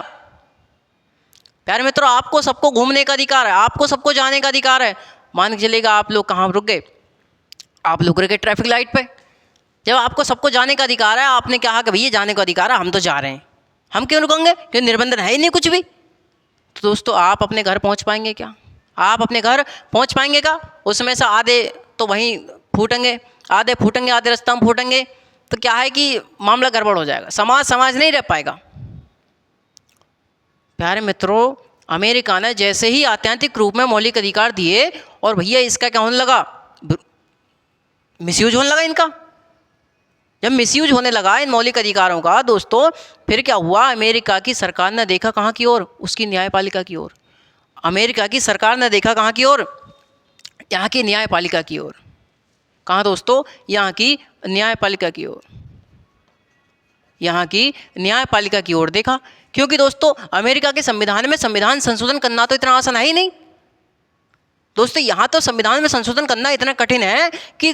प्यारे मित्रों, आपको सबको घूमने का अधिकार है, आपको सबको जाने का अधिकार है। मान के चलिएगा आप लोग कहाँ रुक गए, आप लोग रुक गए ट्रैफिक लाइट पे। जब आपको सबको जाने का अधिकार है, आपने कहा कि भैया जाने का अधिकार है, हम तो जा रहे हैं, हम क्यों रुकेंगे? क्योंकि निर्बंधन है ही नहीं कुछ भी। तो दोस्तों आप अपने घर पहुंच पाएंगे क्या? आप अपने घर पहुंच पाएंगे क्या? उसमें से आधे तो वहीं फूटेंगे, आधे रास्ता में फूटेंगे, तो क्या है कि मामला गड़बड़ हो जाएगा, समाज नहीं रह पाएगा। प्यारे मित्रों, अमेरिका ने जैसे ही आत्यंतिक रूप में मौलिक अधिकार दिए और भैया इसका क्या होने लगा, मिसयूज होने लगा इनका। जब मिसयूज होने लगा इन मौलिक अधिकारों का दोस्तों, फिर क्या हुआ, अमेरिका की सरकार ने देखा कहाँ की ओर, उसकी न्यायपालिका की ओर। अमेरिका की सरकार ने देखा कहाँ की ओर, यहाँ की न्यायपालिका की ओर। कहाँ दोस्तों? यहाँ की न्यायपालिका की ओर, यहाँ की न्यायपालिका की ओर देखा। क्योंकि दोस्तों अमेरिका के संविधान में संविधान संशोधन करना तो इतना आसान है ही नहीं दोस्तों। यहाँ तो संविधान में संशोधन करना इतना कठिन है कि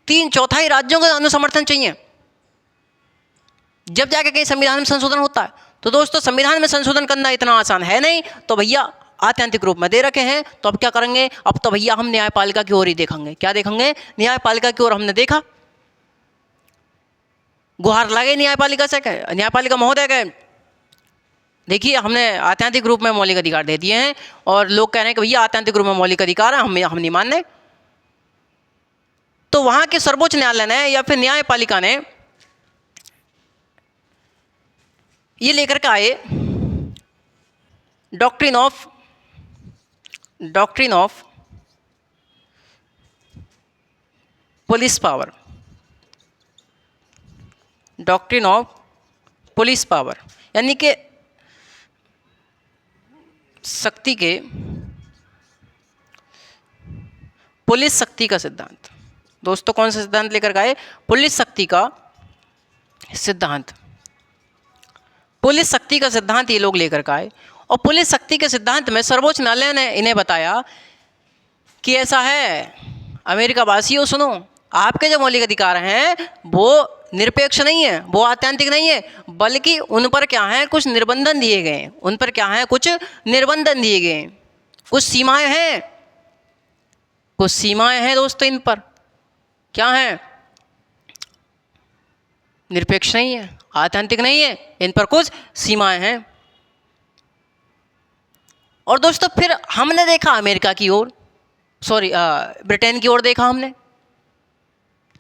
3/4 राज्यों का अनुसमर्थन चाहिए, जब जाके कहीं संविधान में संशोधन होता है। तो दोस्तों संविधान में संशोधन करना इतना आसान है नहीं, तो भैया आत्यंतिक रूप में दे रखे हैं, तो अब क्या करेंगे? अब तो भैया हम न्यायपालिका की ओर ही देखेंगे। क्या देखेंगे? न्यायपालिका की ओर। हमने देखा, गुहार लगे न्यायपालिका से, न्यायपालिका महोदय के देखिए हमने आत्यंतिक रूप में मौलिक अधिकार दे दिए हैं, और लोग कह रहे हैं कि भैया आत्यंतिक रूप में मौलिक अधिकार है, हम नहीं मान रहे। तो वहाँ के सर्वोच्च न्यायालय ने या फिर न्यायपालिका ने ये लेकर के आए doctrine of police power. Doctrine of police power यानी कि शक्ति के, पुलिस शक्ति का सिद्धांत। दोस्तों कौन सा सिद्धांत लेकर के आए? पुलिस शक्ति का सिद्धांत। पुलिस शक्ति का सिद्धांत ये लोग लेकर के आए, और पुलिस शक्ति के सिद्धांत में सर्वोच्च न्यायालय ने इन्हें बताया कि ऐसा है, अमेरिका वासियों सुनो, आपके जो मौलिक अधिकार हैं वो निरपेक्ष नहीं है, वो आत्यंतिक नहीं है, बल्कि उन पर क्या है, कुछ निर्बंधन दिए गए हैं। उन पर क्या है, कुछ निर्बंधन दिए गए हैं, कुछ सीमाएं हैं, कुछ सीमाएं हैं दोस्तों। इन पर क्या है, निरपेक्ष नहीं है, आत्यंतिक नहीं है, इन पर कुछ सीमाएं हैं। और दोस्तों फिर हमने देखा अमेरिका की ओर, ब्रिटेन की ओर देखा हमने।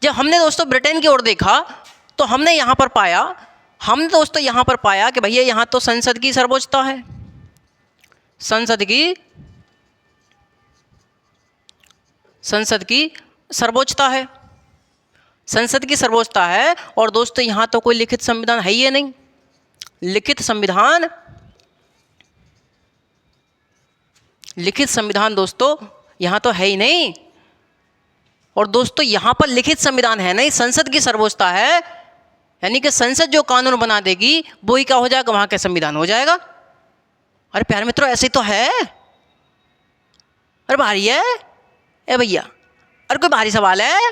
जब हमने दोस्तों ब्रिटेन की ओर देखा तो हमने यहाँ पर पाया, हमने दोस्तों यहाँ पर पाया कि भैया यहाँ तो संसद की सर्वोच्चता है, संसद की सर्वोच्चता है, संसद की सर्वोच्चता है। और दोस्तों यहाँ तो कोई लिखित संविधान है ही नहीं, लिखित संविधान दोस्तों यहाँ तो है ही नहीं। और दोस्तों यहाँ पर लिखित संविधान है नहीं, संसद की सर्वोच्चता है, यानी कि संसद जो कानून बना देगी वो ही क्या हो जाएगा, वहाँ का संविधान हो जाएगा। अरे प्यारे मित्रों ऐसे तो है, अरे भारी है ए भैया, अरे कोई भारी सवाल है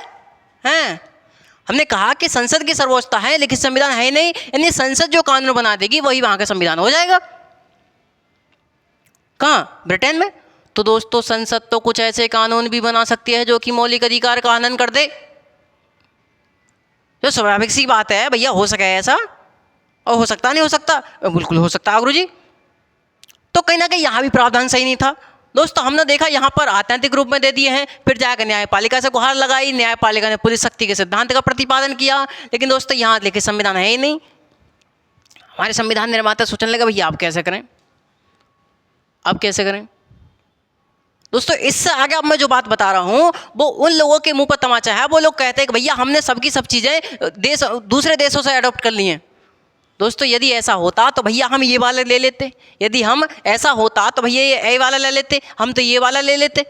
हैं? हमने कहा कि संसद की सर्वोच्चता है, लिखित संविधान है ही नहीं, यानी संसद जो कानून बना देगी वही वहाँ का संविधान हो जाएगा। कहाँ? ब्रिटेन में। तो दोस्तों संसद तो कुछ ऐसे कानून भी बना सकती है जो कि मौलिक अधिकार का हनन कर दे। जो स्वाभाविक सी बात है भैया, हो सके ऐसा, और हो सकता नहीं हो सकता, बिल्कुल हो सकता गुरु जी। तो कहीं ना कहीं यहाँ भी प्रावधान सही नहीं था दोस्तों। हमने देखा यहाँ पर आत्यंतिक रूप में दे दिए हैं, फिर जाकर न्यायपालिका से गुहार लगाई, न्यायपालिका ने पुलिस शक्ति के सिद्धांत का प्रतिपादन किया, लेकिन दोस्तों यहाँ लिखित संविधान है ही नहीं। हमारे संविधान निर्माता सोचने लगा भैया आप कैसे करें, अब कैसे करें। दोस्तों इससे आगे अब मैं जो बात बता रहा हूँ वो उन लोगों के मुंह पर तमाचा है। वो लोग कहते हैं कि भैया हमने सबकी सब चीज़ें दूसरे देशों से अडॉप्ट कर ली हैं। दोस्तों यदि ऐसा होता तो भैया हम ये वाला ले लेते, यदि हम ऐसा होता तो भैया ये वाला ले लेते, हम तो ये वाला ले लेते।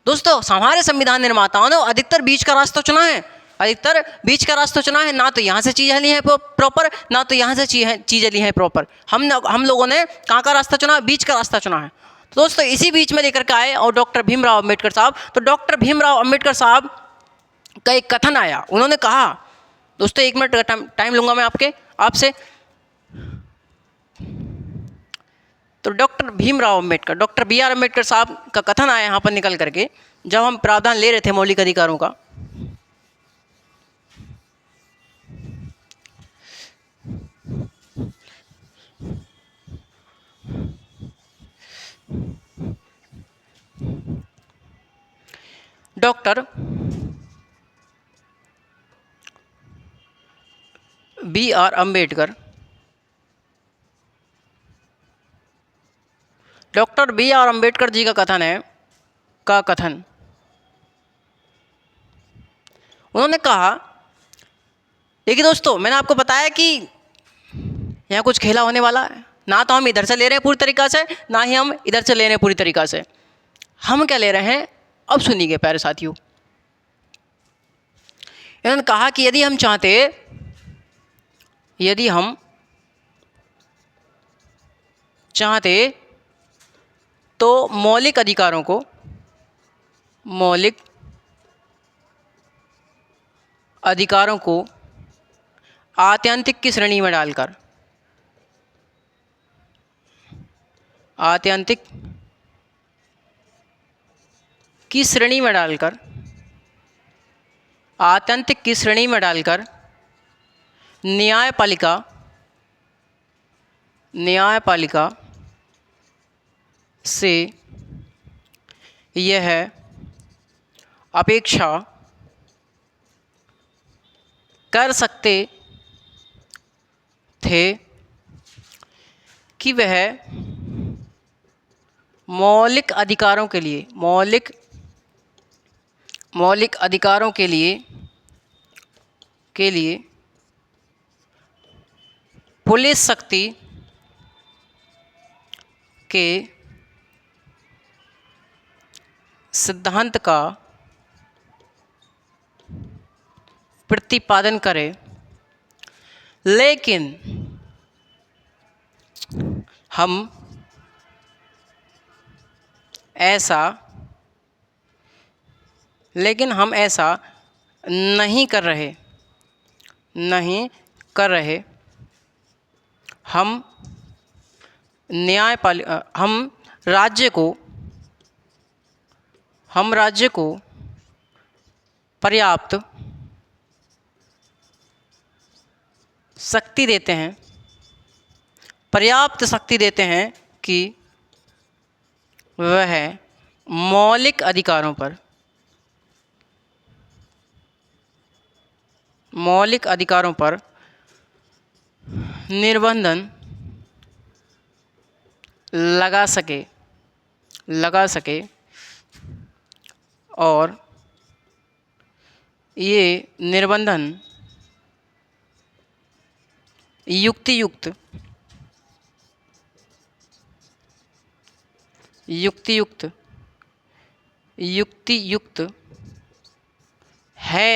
दोस्तों हमारे संविधान निर्माताओं ने अधिकतर बीच का रास्ता चुना है। अधिकतर बीच का रास्ता चुना है, ना तो यहाँ से चीज़ें ली हैं प्रॉपर, ना तो यहाँ से चीज़ें ली हैं प्रॉपर। हम लोगों ने कहाँ का रास्ता चुना? बीच का रास्ता चुना है। तो दोस्तों इसी बीच में लेकर के आए और डॉक्टर भीमराव अम्बेडकर साहब। तो डॉक्टर भीमराव अम्बेडकर साहब का एक कथन आया, उन्होंने कहा, दोस्तों 1 मिनट का टाइम लूँगा मैं आपसे। तो doctor Bhimrao Ambedkar, doctor BR Ambedkar साहब का कथन आया यहाँ पर निकल करके, जब हम प्रावधान ले रहे थे मौलिक अधिकारों का। Doctor BR Ambedkar, doctor BR Ambedkar ji का कथन है, उन्होंने कहा, देखिए दोस्तों मैंने आपको बताया कि यहाँ कुछ खेला होने वाला है, ना तो हम इधर से ले रहे हैं पूरी तरीक़ा से, ना ही हम इधर से ले रहे हैं पूरी तरीक़ा से। हम क्या ले रहे हैं, अब सुनिए प्यारे साथियों। इन्होंने कहा कि यदि हम चाहते तो मौलिक अधिकारों को आत्यंतिक की श्रेणी में डालकर, आत्यंतिक की श्रेणी में डालकर न्यायपालिका से यह अपेक्षा कर सकते थे कि वह मौलिक अधिकारों के लिए पुलिस शक्ति के सिद्धांत का प्रतिपादन करे, लेकिन हम ऐसा नहीं कर रहे। हम राज्य को पर्याप्त शक्ति देते हैं कि वह मौलिक अधिकारों पर निर्बंधन लगा सके और ये निर्बंधन युक्तियुक्त है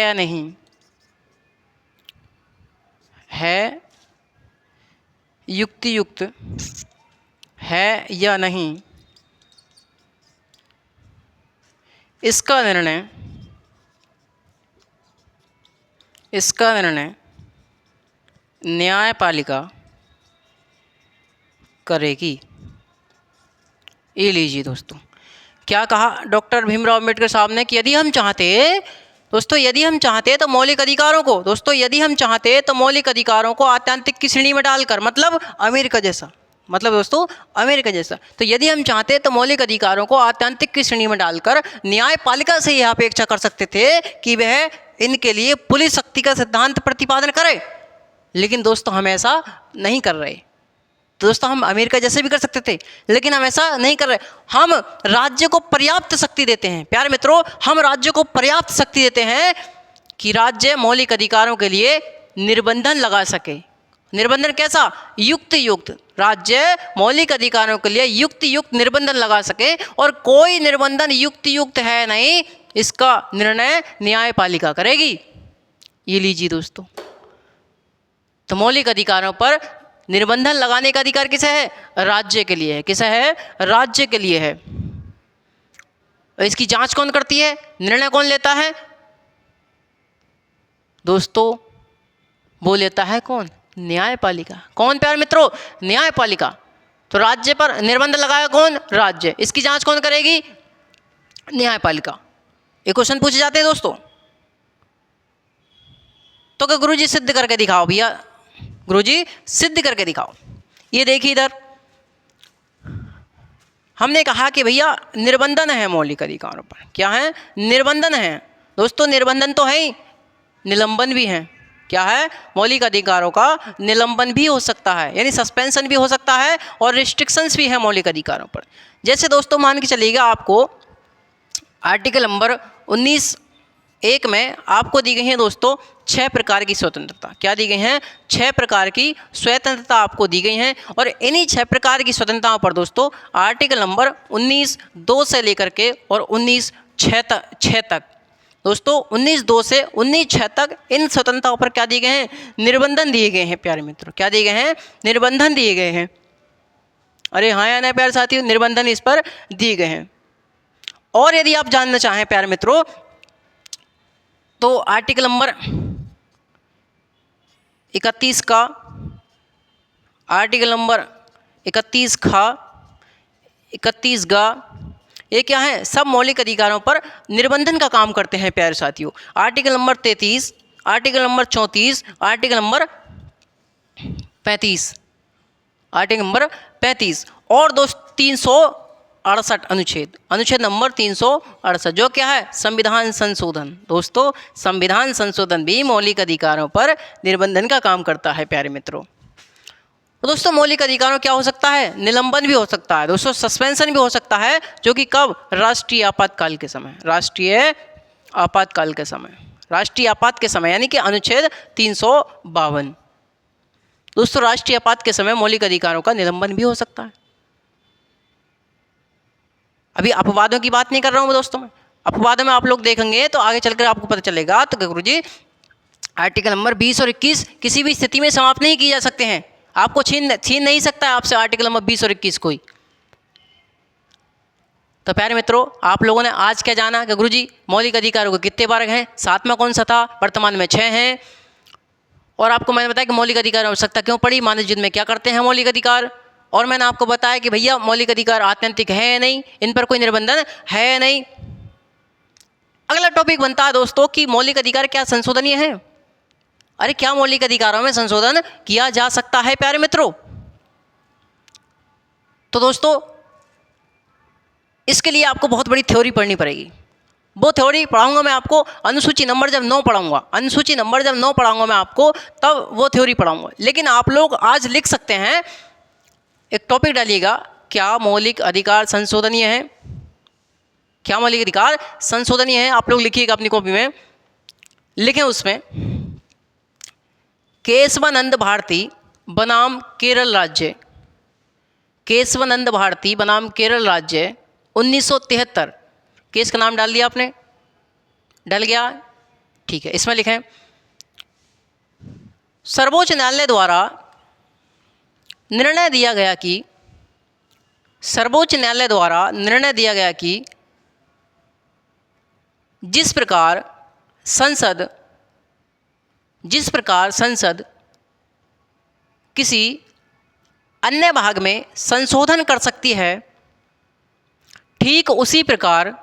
या नहीं, इसका निर्णय न्यायपालिका करेगी। ये लीजिए दोस्तों, क्या कहा डॉक्टर भीमराव अम्बेडकर साहब ने कि यदि हम चाहते तो मौलिक अधिकारों को आत्यंतिक की श्रेणी में डालकर, मतलब अमेरिका जैसा, तो यदि हम चाहते तो मौलिक अधिकारों को आत्यंतिक की श्रेणी में डालकर न्यायपालिका से यह अपेक्षा कर सकते थे कि वह इनके लिए पुलिस शक्ति का सिद्धांत प्रतिपादन करे। लेकिन दोस्तों हम ऐसा नहीं कर रहे। तो दोस्तों हम अमेरिका जैसे भी कर सकते थे, लेकिन हम ऐसा नहीं कर रहे। हम राज्य को पर्याप्त शक्ति देते हैं, प्यारे मित्रों, हम राज्य को पर्याप्त शक्ति देते हैं कि राज्य मौलिक अधिकारों के लिए निर्बंधन लगा सके। निर्बंधन कैसा? युक्त राज्य मौलिक अधिकारों के लिए युक्त निर्बंधन लगा सके, और कोई निर्बंधन युक्त है नहीं, इसका निर्णय न्यायपालिका करेगी। ये लीजिए दोस्तों। तो मौलिक अधिकारों पर निर्बंधन लगाने का अधिकार किसे है? राज्य के लिए है। किसे है? राज्य के लिए है। इसकी जांच कौन करती है? निर्णय कौन लेता है दोस्तों? वो लेता है कौन? न्यायपालिका। कौन प्यारे मित्रों? न्यायपालिका। तो राज्य पर निर्बंध लगाया कौन? राज्य। इसकी जांच कौन करेगी? न्यायपालिका। ये क्वेश्चन पूछे जाते हैं दोस्तों। तो क्या गुरुजी सिद्ध करके दिखाओ भैया, गुरुजी सिद्ध करके दिखाओ। ये देखिए इधर हमने कहा कि भैया निर्बंधन है मौलिक अधिकारों पर। क्या है? निर्बंधन है दोस्तों। निर्बंधन तो है ही, निलंबन भी है। क्या है? मौलिक अधिकारों का निलंबन भी हो सकता है, यानी सस्पेंशन भी हो सकता है, और रिस्ट्रिक्शंस भी है मौलिक अधिकारों पर। जैसे दोस्तों मान के चलिएगा, आपको आर्टिकल नंबर 19(1) में आपको दी गई है दोस्तों 6 प्रकार की स्वतंत्रता। क्या दी गई हैं? 6 प्रकार की स्वतंत्रता आपको दी गई हैं। और इन्हीं 6 प्रकार की स्वतंत्रताओं पर दोस्तों आर्टिकल नंबर 19(2) से लेकर के और 19(6) तक दोस्तों 19(2) से 19(6) तक इन स्वतंत्रताओं पर क्या दिए गए हैं? निर्बंधन दिए गए हैं प्यारे मित्रों। क्या दिए गए हैं? निर्बंधन दिए गए हैं। अरे हाँ या नहीं प्यारे साथियों? निर्बंधन इस पर दिए गए हैं। और यदि आप जानना चाहें प्यारे मित्रों, तो आर्टिकल नंबर 31 का, आर्टिकल नंबर 31 का, 31 गा, ये क्या है? सब मौलिक अधिकारों पर निर्बंधन का काम करते हैं प्यारे साथियों। Article number 33, article number 34, article number 35, article number 35 और दोस्त 368 अनुच्छेद, अनुच्छेद नंबर 368, जो क्या है? संविधान संशोधन। दोस्तों संविधान संशोधन भी मौलिक अधिकारों पर निर्बंधन का काम करता है प्यारे मित्रों। तो दोस्तों मौलिक अधिकारों क्या हो सकता है? निलंबन भी हो सकता है दोस्तों, सस्पेंशन भी हो सकता है, जो कि कब? राष्ट्रीय आपातकाल के समय। राष्ट्रीय आपातकाल के समय, राष्ट्रीय आपात के समय, यानी कि अनुच्छेद 352। दोस्तों राष्ट्रीय आपात के समय मौलिक अधिकारों का निलंबन भी हो सकता है। अभी अपवादों की बात नहीं कर रहा हूँ मैं दोस्तों। मैं अपवादों में आप लोग देखेंगे तो आगे चलकर आपको पता चलेगा। तो गुरुजी आर्टिकल नंबर 20 और 21 किसी भी स्थिति में समाप्त नहीं किए जा सकते हैं। आपको छीन नहीं सकता है आपसे आर्टिकल नंबर 20 और 21 कोई। तो प्यारे मित्रों, आप लोगों ने आज क्या जाना कि गुरुजी मौलिक अधिकारों के कितने वर्ग हैं? 7 में कौन सा था? वर्तमान में 6 हैं। और आपको मैंने बताया कि मौलिक अधिकार आवश्यकता क्यों पड़ी, मानव जीवन में क्या करते हैं मौलिक अधिकार। और मैंने आपको बताया कि भैया मौलिक अधिकार आत्यंतिक है या नहीं, इन पर कोई निर्बंधन है या नहीं। अगला टॉपिक बनता है दोस्तों कि मौलिक अधिकार क्या संशोधनीय है? अरे क्या मौलिक अधिकारों में संशोधन किया जा सकता है प्यारे मित्रों? तो दोस्तों इसके लिए आपको बहुत बड़ी थ्योरी पढ़नी पड़ेगी। वो थ्योरी पढ़ाऊंगा मैं आपको अनुसूची नंबर जब 9 पढ़ाऊंगा, अनुसूची नंबर जब 9 पढ़ाऊंगा मैं आपको, तब वो थ्योरी पढ़ाऊंगा। लेकिन आप लोग आज लिख सकते हैं, एक टॉपिक डालिएगा, क्या मौलिक अधिकार संशोधनीय है? क्या मौलिक अधिकार संशोधनीय है? आप लोग लिखिएगा अपनी कॉपी में, लिखें उसमें केशवानंद भारती बनाम केरल राज्य, केशवानंद भारती बनाम केरल राज्य 1973। केस का नाम डाल दिया आपने? डल गया? ठीक है। इसमें लिखें सर्वोच्च न्यायालय द्वारा निर्णय दिया गया कि, सर्वोच्च न्यायालय द्वारा निर्णय दिया गया कि जिस प्रकार संसद किसी अन्य भाग में संशोधन कर सकती है, ठीक उसी प्रकार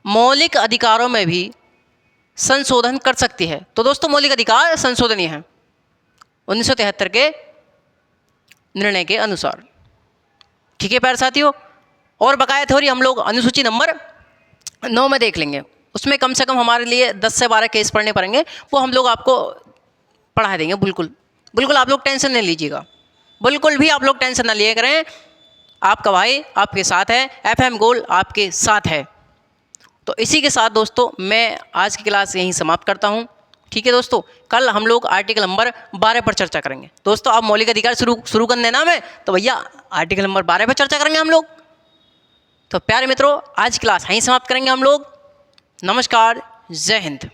मौलिक अधिकारों में भी संशोधन कर सकती है। तो दोस्तों मौलिक अधिकार संशोधनीय है 1973 के निर्णय के अनुसार। ठीक है प्यारे साथियों। और बकाया थ्योरी हम लोग अनुसूची नंबर 9 में देख लेंगे। उसमें कम से कम हमारे लिए 10 से 12 केस पढ़ने पड़ेंगे, वो हम लोग आपको पढ़ा देंगे। बिल्कुल आप लोग टेंशन नहीं लीजिएगा, बिल्कुल भी आप लोग टेंशन ना लिए करें। आपका भाई आपके साथ है, FM गोल्ड आपके साथ है। तो इसी के साथ दोस्तों मैं आज की क्लास यहीं समाप्त करता हूँ। ठीक है दोस्तों, कल हम लोग आर्टिकल नंबर 12 पर चर्चा करेंगे। दोस्तों आप मौलिक अधिकार शुरू कर देना में, तो भैया आर्टिकल नंबर 12 पर चर्चा करेंगे हम लोग। तो प्यारे मित्रों आज क्लास यहीं समाप्त करेंगे हम लोग। नमस्कार, जय हिंद।